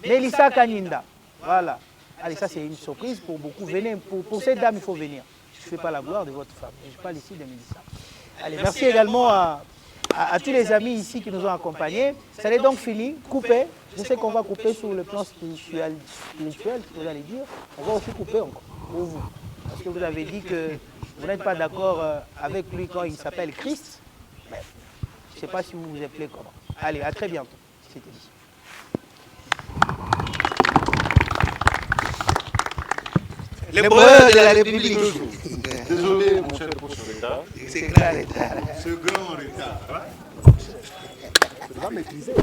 Mélissa Kaninda. Voilà. Allez, ça, c'est une surprise pour beaucoup. Venez, pour cette dame, il faut venir. Je ne fais pas la gloire de votre femme. Je parle ici de Mélissa. Allez, merci également à tous les amis ici qui nous ont accompagnés. Ça est donc fini, coupé. Je sais qu'on va couper sur le plan spirituel, vous allez dire. On va aussi couper encore pour vous. Parce que vous avez dit que vous n'êtes pas d'accord avec lui quand il s'appelle Christ. Mais je ne sais pas si vous vous appelez comment. Allez, à très bientôt. C'était dit. Les breurs de la République. Désolé, mon cher, pour ce retard. C'est grand retard. Ce grand retard. Tu vas maîtriser.